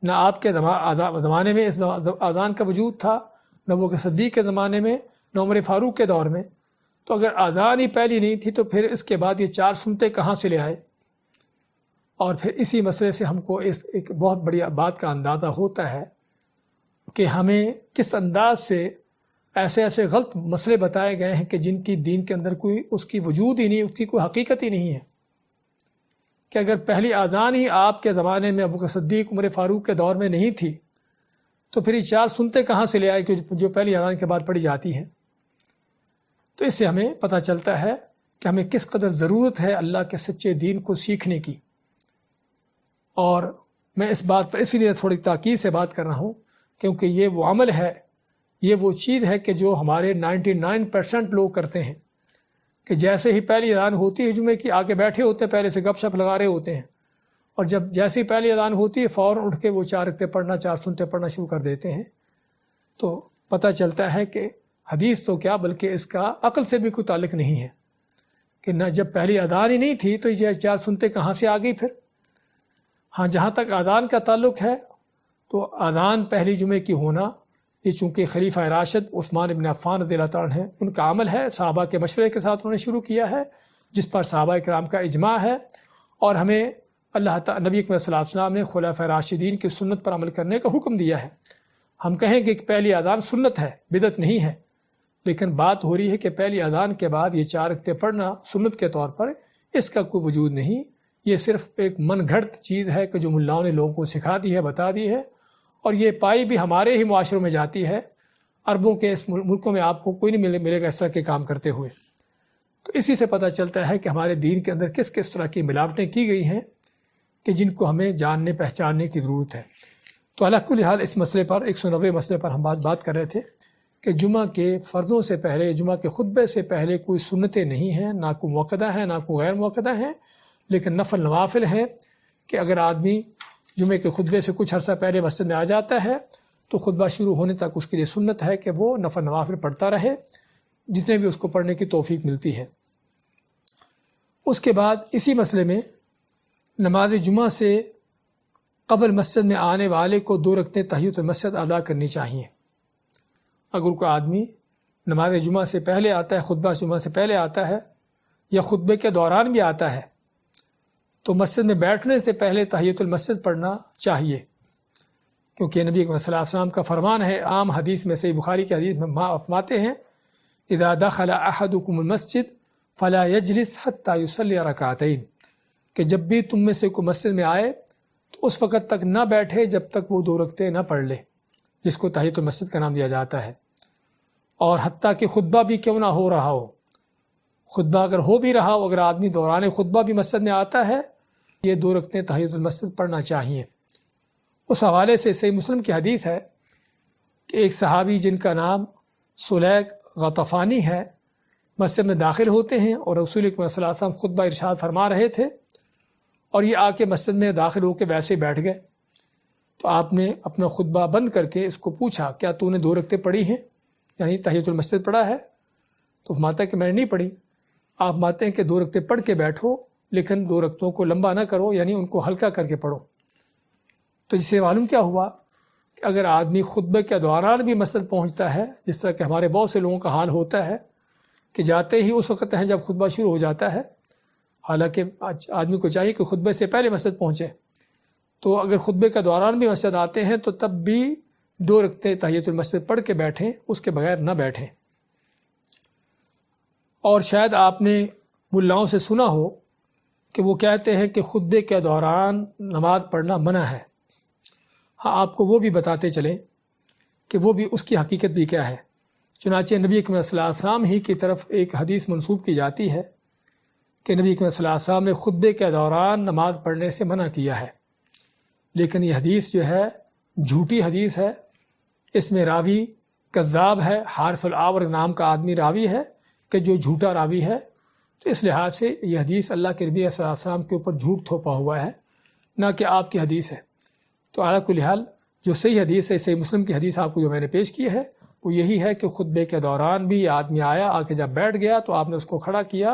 نہ آپ کے زمانے میں اس اذان کا وجود تھا، نہ ابو بکر صدیق کے زمانے میں، نہ عمر فاروق کے دور میں۔ تو اگر اذان ہی پہلی نہیں تھی تو پھر اس کے بعد یہ 4 سنتے کہاں سے لے آئے؟ اور پھر اسی مسئلے سے ہم کو ایک بہت بڑی بات کا اندازہ ہوتا ہے کہ ہمیں کس انداز سے ایسے غلط مسئلے بتائے گئے ہیں کہ جن کی دین کے اندر کوئی اس کی وجود ہی نہیں، اس کی کوئی حقیقت ہی نہیں ہے۔ کہ اگر پہلی اذان ہی آپ کے زمانے میں ابو بکر صدیق، عمر فاروق کے دور میں نہیں تھی تو پھر یہ 4 سنتے کہاں سے لے آئے کہ جو پہلی اذان کے بعد پڑھی جاتی ہیں؟ تو اس سے ہمیں پتہ چلتا ہے کہ ہمیں کس قدر ضرورت ہے اللہ کے سچے دین کو سیکھنے کی۔ اور میں اس بات پر اسی لیے تھوڑی تاکید سے بات کر رہا ہوں کیونکہ یہ وہ عمل ہے، یہ وہ چیز ہے کہ جو ہمارے 99% لوگ کرتے ہیں، کہ جیسے ہی پہلی اذان ہوتی ہے جمعے کی، آگے بیٹھے ہوتے ہیں، پہلے سے گپ شپ لگا رہے ہوتے ہیں، اور جب جیسے ہی پہلی اذان ہوتی ہے فوراً اٹھ کے وہ 4 رکعتیں پڑھنا، 4 سنتے پڑھنا شروع کر دیتے ہیں۔ تو پتہ چلتا ہے کہ حدیث تو کیا بلکہ اس کا عقل سے بھی کوئی تعلق نہیں ہے، کہ نہ جب پہلی اذان ہی نہیں تھی تو یہ 4 سنتے کہاں سے آ گئی پھر؟ ہاں، جہاں تک اذان کا تعلق ہے تو اذان پہلی جمعے کی ہونا یہ چونکہ خلیفہ راشد عثمان بن عفان رضی اللہ عنہ ہیں، ان کا عمل ہے، صحابہ کے مشورے کے ساتھ انہوں نے شروع کیا ہے، جس پر صحابہ کرام کا اجماع ہے، اور ہمیں اللہ تعالیٰ نبی صلی اللہ علیہ وسلم نے خلفاء راشدین کی سنت پر عمل کرنے کا حکم دیا ہے۔ ہم کہیں گے کہ پہلی اذان سنت ہے، بدعت نہیں ہے، لیکن بات ہو رہی ہے کہ پہلی اذان کے بعد یہ 4 رکعتیں پڑھنا سنت کے طور پر، اس کا کوئی وجود نہیں۔ یہ صرف ایک من گھڑت چیز ہے کہ جو ملاؤں نے لوگوں کو سکھا دی ہے، بتا دی ہے، اور یہ پائی بھی ہمارے ہی معاشروں میں جاتی ہے۔ عربوں کے اس ملکوں میں آپ کو کوئی نہیں ملے گا اس طرح کے کام کرتے ہوئے۔ تو اسی سے پتہ چلتا ہے کہ ہمارے دین کے اندر کس کس طرح کی ملاوٹیں کی گئی ہیں کہ جن کو ہمیں جاننے پہچاننے کی ضرورت ہے۔ تو علی کل حال اس مسئلے پر 190 مسئلے پر ہم بات کر رہے تھے کہ جمعہ کے فردوں سے پہلے، جمعہ کے خطبے سے پہلے کوئی سنتیں نہیں ہیں، نہ کوئی موقدہ ہیں، نہ کوئی غیر موقدہ ہیں، لیکن نفل نوافل ہیں کہ اگر آدمی جمعے کے خطبے سے کچھ عرصہ پہلے مسجد میں آ جاتا ہے تو خطبہ شروع ہونے تک اس کے لیے سنت ہے کہ وہ نفل نوافل پڑھتا رہے جتنے بھی اس کو پڑھنے کی توفیق ملتی ہے۔ اس کے بعد اسی مسئلے میں نماز جمعہ سے قبل مسجد میں آنے والے کو 2 رکعتیں تحیۃ المسجد ادا کرنی چاہیے۔ اگر کوئی آدمی نماز جمعہ سے پہلے آتا ہے، خطبہ جمعہ سے پہلے آتا ہے، یا خطبے کے دوران بھی آتا ہے، تو مسجد میں بیٹھنے سے پہلے تحیۃ المسجد پڑھنا چاہیے، کیونکہ نبی صلی اللہ علیہ وسلم کا فرمان ہے، عام حدیث میں سے بخاری کی حدیث میں فرماتے ہیں اذا دخل احدکم المسجد فلا یجلس حتی یصلی رکعتین، کہ جب بھی تم میں سے کوئی مسجد میں آئے تو اس وقت تک نہ بیٹھے جب تک وہ 2 رکعتیں نہ پڑھ لے، جس کو تحیۃ المسجد کا نام دیا جاتا ہے۔ اور حتیٰ کہ خطبہ بھی کیوں نہ ہو رہا ہو، خطبہ اگر ہو بھی رہا ہو، اگر آدمی دوران خطبہ بھی مسجد میں آتا ہے، یہ 2 رکعتیں تحیۃ المسجد پڑھنا چاہیے۔ اس حوالے سے صحیح مسلم کی حدیث ہے کہ ایک صحابی جن کا نام سلیق غطفانی ہے مسجد میں داخل ہوتے ہیں اور رسول اکرم صلی اللہ علیہ وسلم خطبہ ارشاد فرما رہے تھے اور یہ آ کے مسجد میں داخل ہو کے ویسے ہی بیٹھ گئے۔ تو آپ نے اپنا خطبہ بند کر کے اس کو پوچھا کیا تو نے 2 رکعتیں پڑھی ہیں، یعنی تحیۃ المسجد پڑھا ہے؟ تو فرماتا ہے کہ میں نے نہیں پڑھی۔ آپ مانتے ہیں کہ 2 رکعتیں پڑھ کے بیٹھو لیکن 2 رکعتوں کو لمبا نہ کرو، یعنی ان کو ہلکا کر کے پڑھو۔ تو جس سے معلوم کیا ہوا کہ اگر آدمی خطبے کے دوران بھی مسجد پہنچتا ہے، جس طرح کہ ہمارے بہت سے لوگوں کا حال ہوتا ہے کہ جاتے ہی اس وقت ہیں جب خطبہ شروع ہو جاتا ہے، حالانکہ آدمی کو چاہیے کہ خطبے سے پہلے مسجد پہنچے، تو اگر خطبے کا دوران بھی مسجد آتے ہیں تو تب بھی 2 رکعتیں تحیۃ المسجد پڑھ کے بیٹھیں، اس کے بغیر نہ بیٹھیں۔ اور شاید آپ نے ملاؤں سے سنا ہو کہ وہ کہتے ہیں کہ خطبے کے دوران نماز پڑھنا منع ہے۔ ہاں، آپ کو وہ بھی بتاتے چلیں کہ وہ بھی اس کی حقیقت بھی کیا ہے۔ چنانچہ نبی اکرم صلی اللہ علیہ وسلم ہی کی طرف ایک حدیث منسوب کی جاتی ہے کہ نبی اکرم صلی اللہ علیہ وسلم نے خطبے کے دوران نماز پڑھنے سے منع کیا ہے، لیکن یہ حدیث جو ہے جھوٹی حدیث ہے۔ اس میں راوی کذاب ہے، حارث العور نام کا آدمی راوی ہے کہ جو جھوٹا راوی ہے، تو اس لحاظ سے یہ حدیث اللہ کے نبی صلی اللہ علیہ وسلم کے اوپر جھوٹ تھوپا ہوا ہے، نہ کہ آپ کی حدیث ہے۔ تو اعلیٰ کل حال جو صحیح حدیث ہے، صحیح مسلم کی حدیث آپ کو جو میں نے پیش کی ہے وہ یہی ہے کہ خطبے کے دوران بھی آدمی آیا، آ کے جب بیٹھ گیا تو آپ نے اس کو کھڑا کیا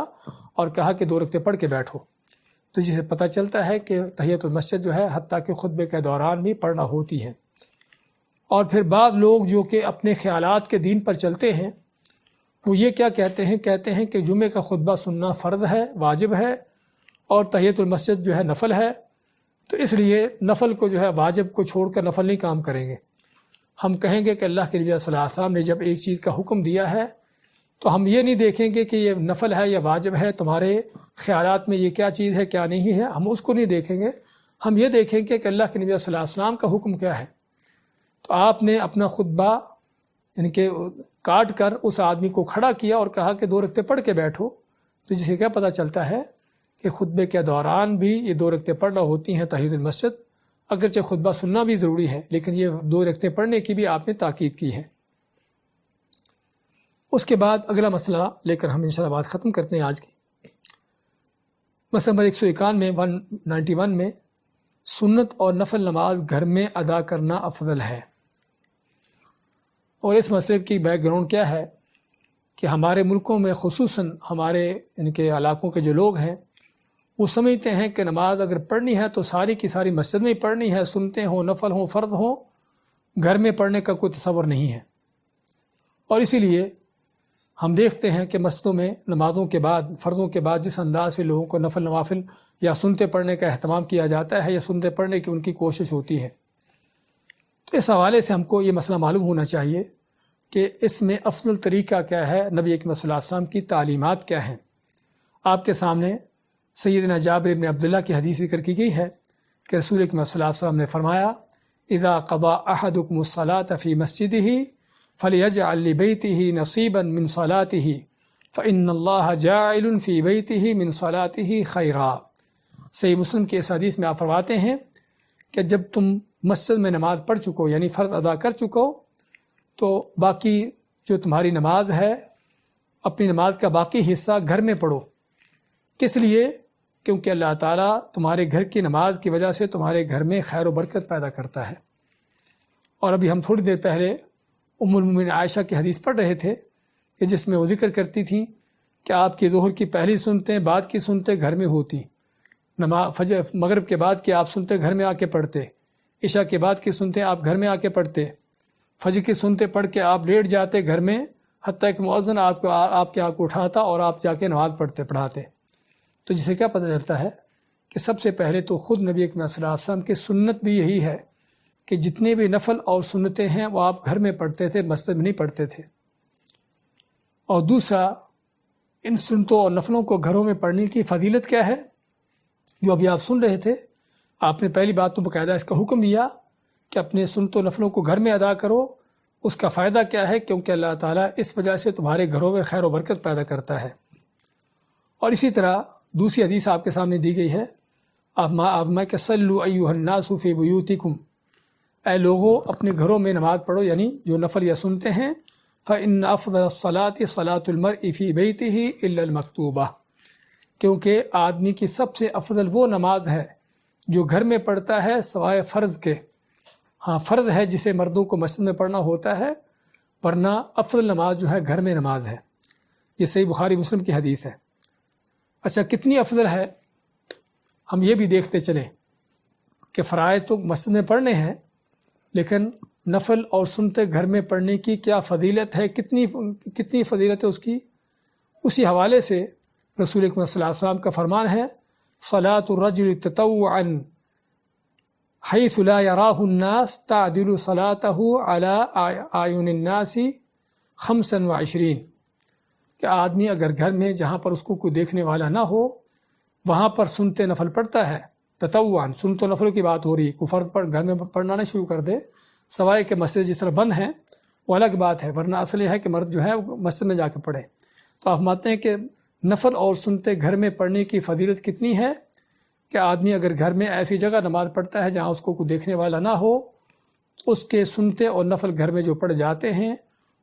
اور کہا کہ 2 رکعتیں پڑھ کے بیٹھو، تو جسے پتہ چلتا ہے کہ تحیۃ المسجد جو ہے حتیٰ کہ خطبے کے دوران بھی پڑھنا ہوتی ہے۔ اور پھر بعض لوگ جو کہ اپنے خیالات کے دین پر چلتے ہیں وہ یہ کیا کہتے ہیں کہ جمعے کا خطبہ سننا فرض ہے، واجب ہے، اور تحیۃ المسجد جو ہے نفل ہے، تو اس لیے نفل کو جو ہے واجب کو چھوڑ کر نفل نہیں کام کریں گے۔ ہم کہیں گے کہ اللہ کے نبی صلی اللہ علیہ وسلم نے جب ایک چیز کا حکم دیا ہے تو ہم یہ نہیں دیکھیں گے کہ یہ نفل ہے یا واجب ہے، تمہارے خیالات میں یہ کیا چیز ہے کیا نہیں ہے، ہم اس کو نہیں دیکھیں گے، ہم یہ دیکھیں گے کہ اللہ کے نبی صلی اللہ علیہ وسلم کا حکم کیا ہے۔ تو آپ نے اپنا خطبہ یعنی کہ کاٹ کر اس آدمی کو کھڑا کیا اور کہا کہ 2 رکعتیں پڑھ کے بیٹھو، تو جسے کیا پتہ چلتا ہے کہ خطبے کے دوران بھی یہ 2 رکعتیں پڑھنا ہوتی ہیں تحیۃ المسجد، اگرچہ خطبہ سننا بھی ضروری ہے لیکن یہ 2 رکعتیں پڑھنے کی بھی آپ نے تاکید کی ہے۔ اس کے بعد اگلا مسئلہ لے کر ہم انشاءاللہ بات ختم کرتے ہیں آج کی۔ مسئلہ نمبر 191 میں سنت اور نفل نماز گھر میں ادا کرنا افضل ہے۔ اور اس مسئلے کی بیک گراؤنڈ کیا ہے کہ ہمارے ملکوں میں خصوصاً ہمارے ان کے علاقوں کے جو لوگ ہیں وہ سمجھتے ہیں کہ نماز اگر پڑھنی ہے تو ساری کی ساری مسجد میں ہی پڑھنی ہے، سنتے ہوں، نفل ہوں، فرض ہوں، گھر میں پڑھنے کا کوئی تصور نہیں ہے۔ اور اسی لیے ہم دیکھتے ہیں کہ مسجدوں میں نمازوں کے بعد، فرضوں کے بعد جس انداز سے لوگوں کو نفل نوافل یا سنتے پڑھنے کا اہتمام کیا جاتا ہے یا سنتے پڑھنے کی ان کی کوشش ہوتی ہے، تو اس حوالے سے ہم کو یہ مسئلہ معلوم ہونا چاہیے کہ اس میں افضل طریقہ کیا ہے، نبی اکرم صلی اللہ علیہ وسلم کی تعلیمات کیا ہیں۔ آپ کے سامنے سیدنا جابر بن عبداللہ کی حدیث ذکر کی گئی ہے کہ رسول اکرم صلی اللہ علیہ وسلم نے فرمایا اذا قضى احدكم الصلاة في مسجده فليجعل لبيته نصيبا من صلاته فإن الله جاعل في بيته من صلاته خيرا۔ صحیح مسلم کی اس حدیث میں آپ فرماتے ہیں کہ جب تم مسجد میں نماز پڑھ چکو یعنی فرض ادا کر چکو تو باقی جو تمہاری نماز ہے اپنی نماز کا باقی حصہ گھر میں پڑھو۔ کس لیے؟ کیونکہ اللہ تعالیٰ تمہارے گھر کی نماز کی وجہ سے تمہارے گھر میں خیر و برکت پیدا کرتا ہے۔ اور ابھی ہم تھوڑی دیر پہلے ام المومنین عائشہ کی حدیث پڑھ رہے تھے کہ جس میں وہ ذکر کرتی تھیں کہ آپ کی ظہر کی پہلی سنتیں بعد کی سنتیں گھر میں ہوتی، مغرب کے بعد کی آپ سنتیں گھر میں آ کے پڑھتے، عشاء کے بعد کی سنتیں آپ گھر میں آ کے پڑھتے، فجر کی سنتیں پڑھ کے آپ لیٹ جاتے گھر میں، حتیٰ کہ مؤذن آپ کے آنکھ کو اٹھاتا اور آپ جا کے نماز پڑھاتے۔ تو جسے کیا پتہ چلتا ہے کہ سب سے پہلے تو خود نبی اکرم صلی اللہ علیہ وسلم کی سنت بھی یہی ہے کہ جتنے بھی نفل اور سنتیں ہیں وہ آپ گھر میں پڑھتے تھے، مسجد میں نہیں پڑھتے تھے۔ اور دوسرا، ان سنتوں اور نفلوں کو گھروں میں پڑھنے کی فضیلت کیا ہے جو ابھی آپ سن رہے تھے۔ آپ نے پہلی بات تو باقاعدہ اس کا حکم دیا کہ اپنے سنتوں نفلوں کو گھر میں ادا کرو۔ اس کا فائدہ کیا ہے؟ کیونکہ اللہ تعالیٰ اس وجہ سے تمہارے گھروں میں خیر و برکت پیدا کرتا ہے۔ اور اسی طرح دوسری حدیث آپ کے سامنے دی گئی ہے، آپ میں کہ صلوا ایھا الناس فی بیوتکم، اے لوگوں اپنے گھروں میں نماز پڑھو، یعنی جو نفل یا سنتے ہیں، فإن افضل الصلاة صلاة المرء فی بیتہ الا المکتوبہ، کیونکہ آدمی کی سب سے افضل وہ نماز ہے جو گھر میں پڑھتا ہے سوائے فرض کے۔ ہاں فرض ہے جسے مردوں کو مسجد میں پڑھنا ہوتا ہے، ورنہ افضل نماز جو ہے گھر میں نماز ہے۔ یہ صحیح بخاری مسلم کی حدیث ہے۔ اچھا کتنی افضل ہے ہم یہ بھی دیکھتے چلیں کہ فرائض تو مسجد میں پڑھنے ہیں، لیکن نفل اور سنتے گھر میں پڑھنے کی کیا فضیلت ہے، کتنی فضیلت ہے اس کی۔ اسی حوالے سے رسول اکرم صلی اللہ علیہ وسلم کا فرمان ہے، صلاة الرجل تطوعا حیث لا یراہ الناس تعدل صلاتہ علی اعین الناس 25، کہ آدمی اگر گھر میں جہاں پر اس کو کوئی دیکھنے والا نہ ہو وہاں پر سنتے نفل پڑھتا ہے، تطوعاً، سنت و نفل کی بات ہو رہی ہے، کوئی فرض پر گھر میں پڑھنا نہ شروع کر دے، سوائے کہ مسجد جس طرح بند ہیں وہ الگ بات ہے، ورنہ اصل یہ ہے کہ مرد جو ہے مسجد میں جا کے پڑھے۔ تو آپ مانتے ہیں کہ نفل اور سنتے گھر میں پڑھنے کی فضیلت کتنی ہے کہ آدمی اگر گھر میں ایسی جگہ نماز پڑھتا ہے جہاں اس کو کوئی دیکھنے والا نہ ہو، تو اس کے سنتے اور نفل گھر میں جو پڑھ جاتے ہیں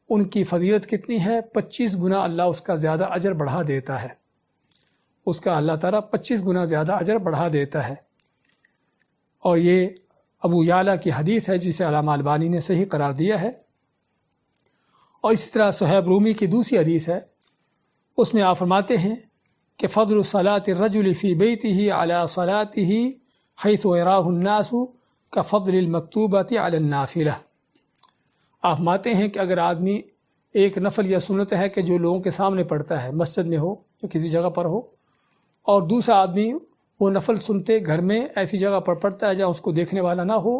ان کی فضیلت کتنی ہے، 25 گنا اللہ اس کا زیادہ اجر بڑھا دیتا ہے، اس کا اللہ تعالیٰ 25 گنا زیادہ اجر بڑھا دیتا ہے۔ اور یہ ابو یعلا کی حدیث ہے جسے علامہ البانی نے صحیح قرار دیا ہے۔ اور اسی طرح صہیب رومی کی دوسری حدیث ہے، اس میں آپ فرماتے ہیں کہ فضل صلاة الرجل فی بیتہ علی صلاتہ حیث یراہ الناس کفضل المکتوبۃ علی النافلہ۔ آپ مانتے ہیں کہ اگر آدمی ایک نفل یا سنت ہے کہ جو لوگوں کے سامنے پڑھتا ہے، مسجد میں ہو یا کسی جگہ پر ہو، اور دوسرا آدمی وہ نفل سنتے گھر میں ایسی جگہ پر پڑھتا ہے جہاں اس کو دیکھنے والا نہ ہو،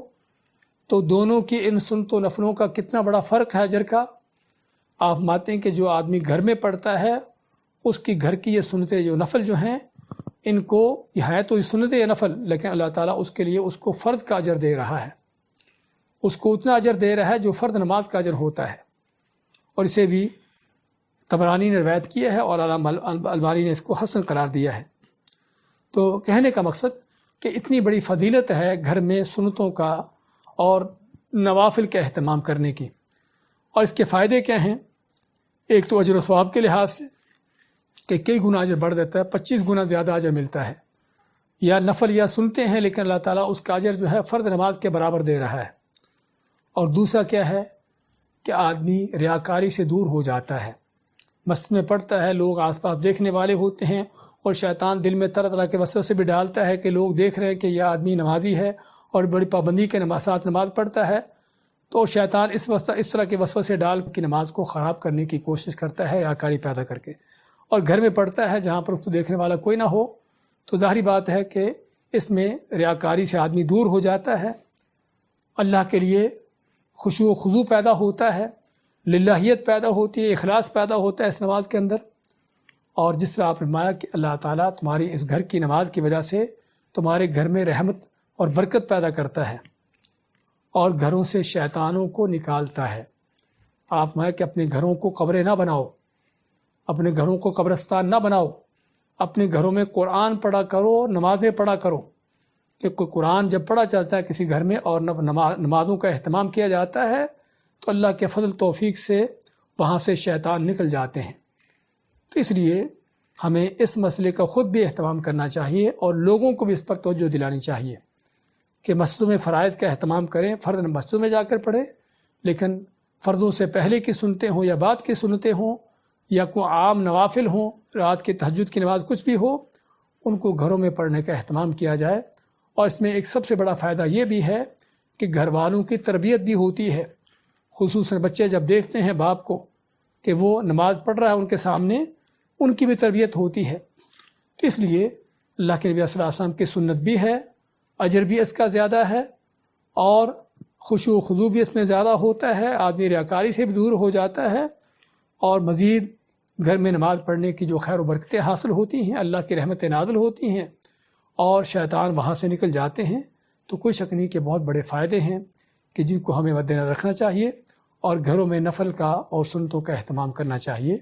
تو دونوں کی ان سنت و نفلوں کا کتنا بڑا فرق ہے اجر کا۔ آپ مانتے ہیں کہ جو آدمی گھر میں پڑھتا ہے اس کی گھر کی یہ سنتیں جو نفل جو ہیں، ان کو یہ ہے تو یہ سنتیں یا نفل، لیکن اللہ تعالیٰ اس کے لیے اس کو فرض کا اجر دے رہا ہے، اس کو اتنا اجر دے رہا ہے جو فرض نماز کا اجر ہوتا ہے۔ اور اسے بھی طبرانی نے روایت کیا ہے اور علامہ البانی نے اس کو حسن قرار دیا ہے۔ تو کہنے کا مقصد کہ اتنی بڑی فضیلت ہے گھر میں سنتوں کا اور نوافل کا اہتمام کرنے کی۔ اور اس کے فائدے کیا ہیں؟ ایک تو اجر و ثواب کے لحاظ سے کہ کئی گنا اجر بڑھ دیتا ہے، 25 گنا زیادہ اجر ملتا ہے، یا نفل یا سنتے ہیں لیکن اللہ تعالیٰ اس کا اجر جو ہے فرض نماز کے برابر دے رہا ہے۔ اور دوسرا کیا ہے کہ آدمی ریاکاری سے دور ہو جاتا ہے، مسجد میں پڑھتا ہے، لوگ آس پاس دیکھنے والے ہوتے ہیں، اور شیطان دل میں طرح طرح کے وسوسے بھی ڈالتا ہے کہ لوگ دیکھ رہے ہیں کہ یہ آدمی نمازی ہے اور بڑی پابندی کے ساتھ نماز پڑھتا ہے، تو شیطان اس طرح کے وسوسے ڈال کے نماز کو خراب کرنے کی کوشش کرتا ہے، ریاکاری پیدا کر کے، اور گھر میں پڑھتا ہے جہاں پر اس کو دیکھنے والا کوئی نہ ہو، تو ظاہری بات ہے کہ اس میں ریاکاری سے آدمی دور ہو جاتا ہے، اللہ کے لیے خشوع و خضوع پیدا ہوتا ہے، للہیت پیدا ہوتی ہے، اخلاص پیدا ہوتا ہے اس نماز کے اندر۔ اور جس طرح آپ نے فرمایا کہ اللہ تعالیٰ تمہاری اس گھر کی نماز کی وجہ سے تمہارے گھر میں رحمت اور برکت پیدا کرتا ہے اور گھروں سے شیطانوں کو نکالتا ہے۔ آپ فرمایا کہ اپنے گھروں کو قبریں نہ بناؤ، اپنے گھروں کو قبرستان نہ بناؤ، اپنے گھروں میں قرآن پڑھا کرو، نمازیں پڑھا کرو، کہ کوئی قرآن جب پڑھا جاتا ہے کسی گھر میں اور نمازوں کا اہتمام کیا جاتا ہے تو اللہ کے فضل توفیق سے وہاں سے شیطان نکل جاتے ہیں۔ تو اس لیے ہمیں اس مسئلے کا خود بھی اہتمام کرنا چاہیے اور لوگوں کو بھی اس پر توجہ دلانی چاہیے کہ مسجدوں میں فرائض کا اہتمام کریں، فرض مسجدوں میں جا کر پڑھیں، لیکن فرضوں سے پہلے کی سنتیں ہوں یا بعد کی سنتیں ہوں یا کوئی عام نوافل ہوں، رات کے تہجد کی نماز کچھ بھی ہو، ان کو گھروں میں پڑھنے کا اہتمام کیا جائے۔ اور اس میں ایک سب سے بڑا فائدہ یہ بھی ہے کہ گھر والوں کی تربیت بھی ہوتی ہے، خصوصاً بچے جب دیکھتے ہیں باپ کو کہ وہ نماز پڑھ رہا ہے ان کے سامنے، ان کی بھی تربیت ہوتی ہے۔ تو اس لیے اللہ کے نبی صلی اللہ علیہ وسلم کی سنت بھی ہے، اجر بھی اس کا زیادہ ہے، اور خشوع و خضوع بھی اس میں زیادہ ہوتا ہے، آدمی ریاکاری سے بھی دور ہو جاتا ہے، اور مزید گھر میں نماز پڑھنے کی جو خیر و برکتیں حاصل ہوتی ہیں، اللہ کی رحمتیں نازل ہوتی ہیں اور شیطان وہاں سے نکل جاتے ہیں۔ تو کوئی شک نہیں کہ بہت بڑے فائدے ہیں کہ جن کو ہمیں مد نظر رکھنا چاہیے، اور گھروں میں نفل کا اور سنتوں کا اہتمام کرنا چاہیے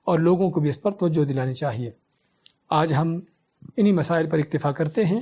اور لوگوں کو بھی اس پر توجہ دلانی چاہیے۔ آج ہم انہی مسائل پر اکتفا کرتے ہیں۔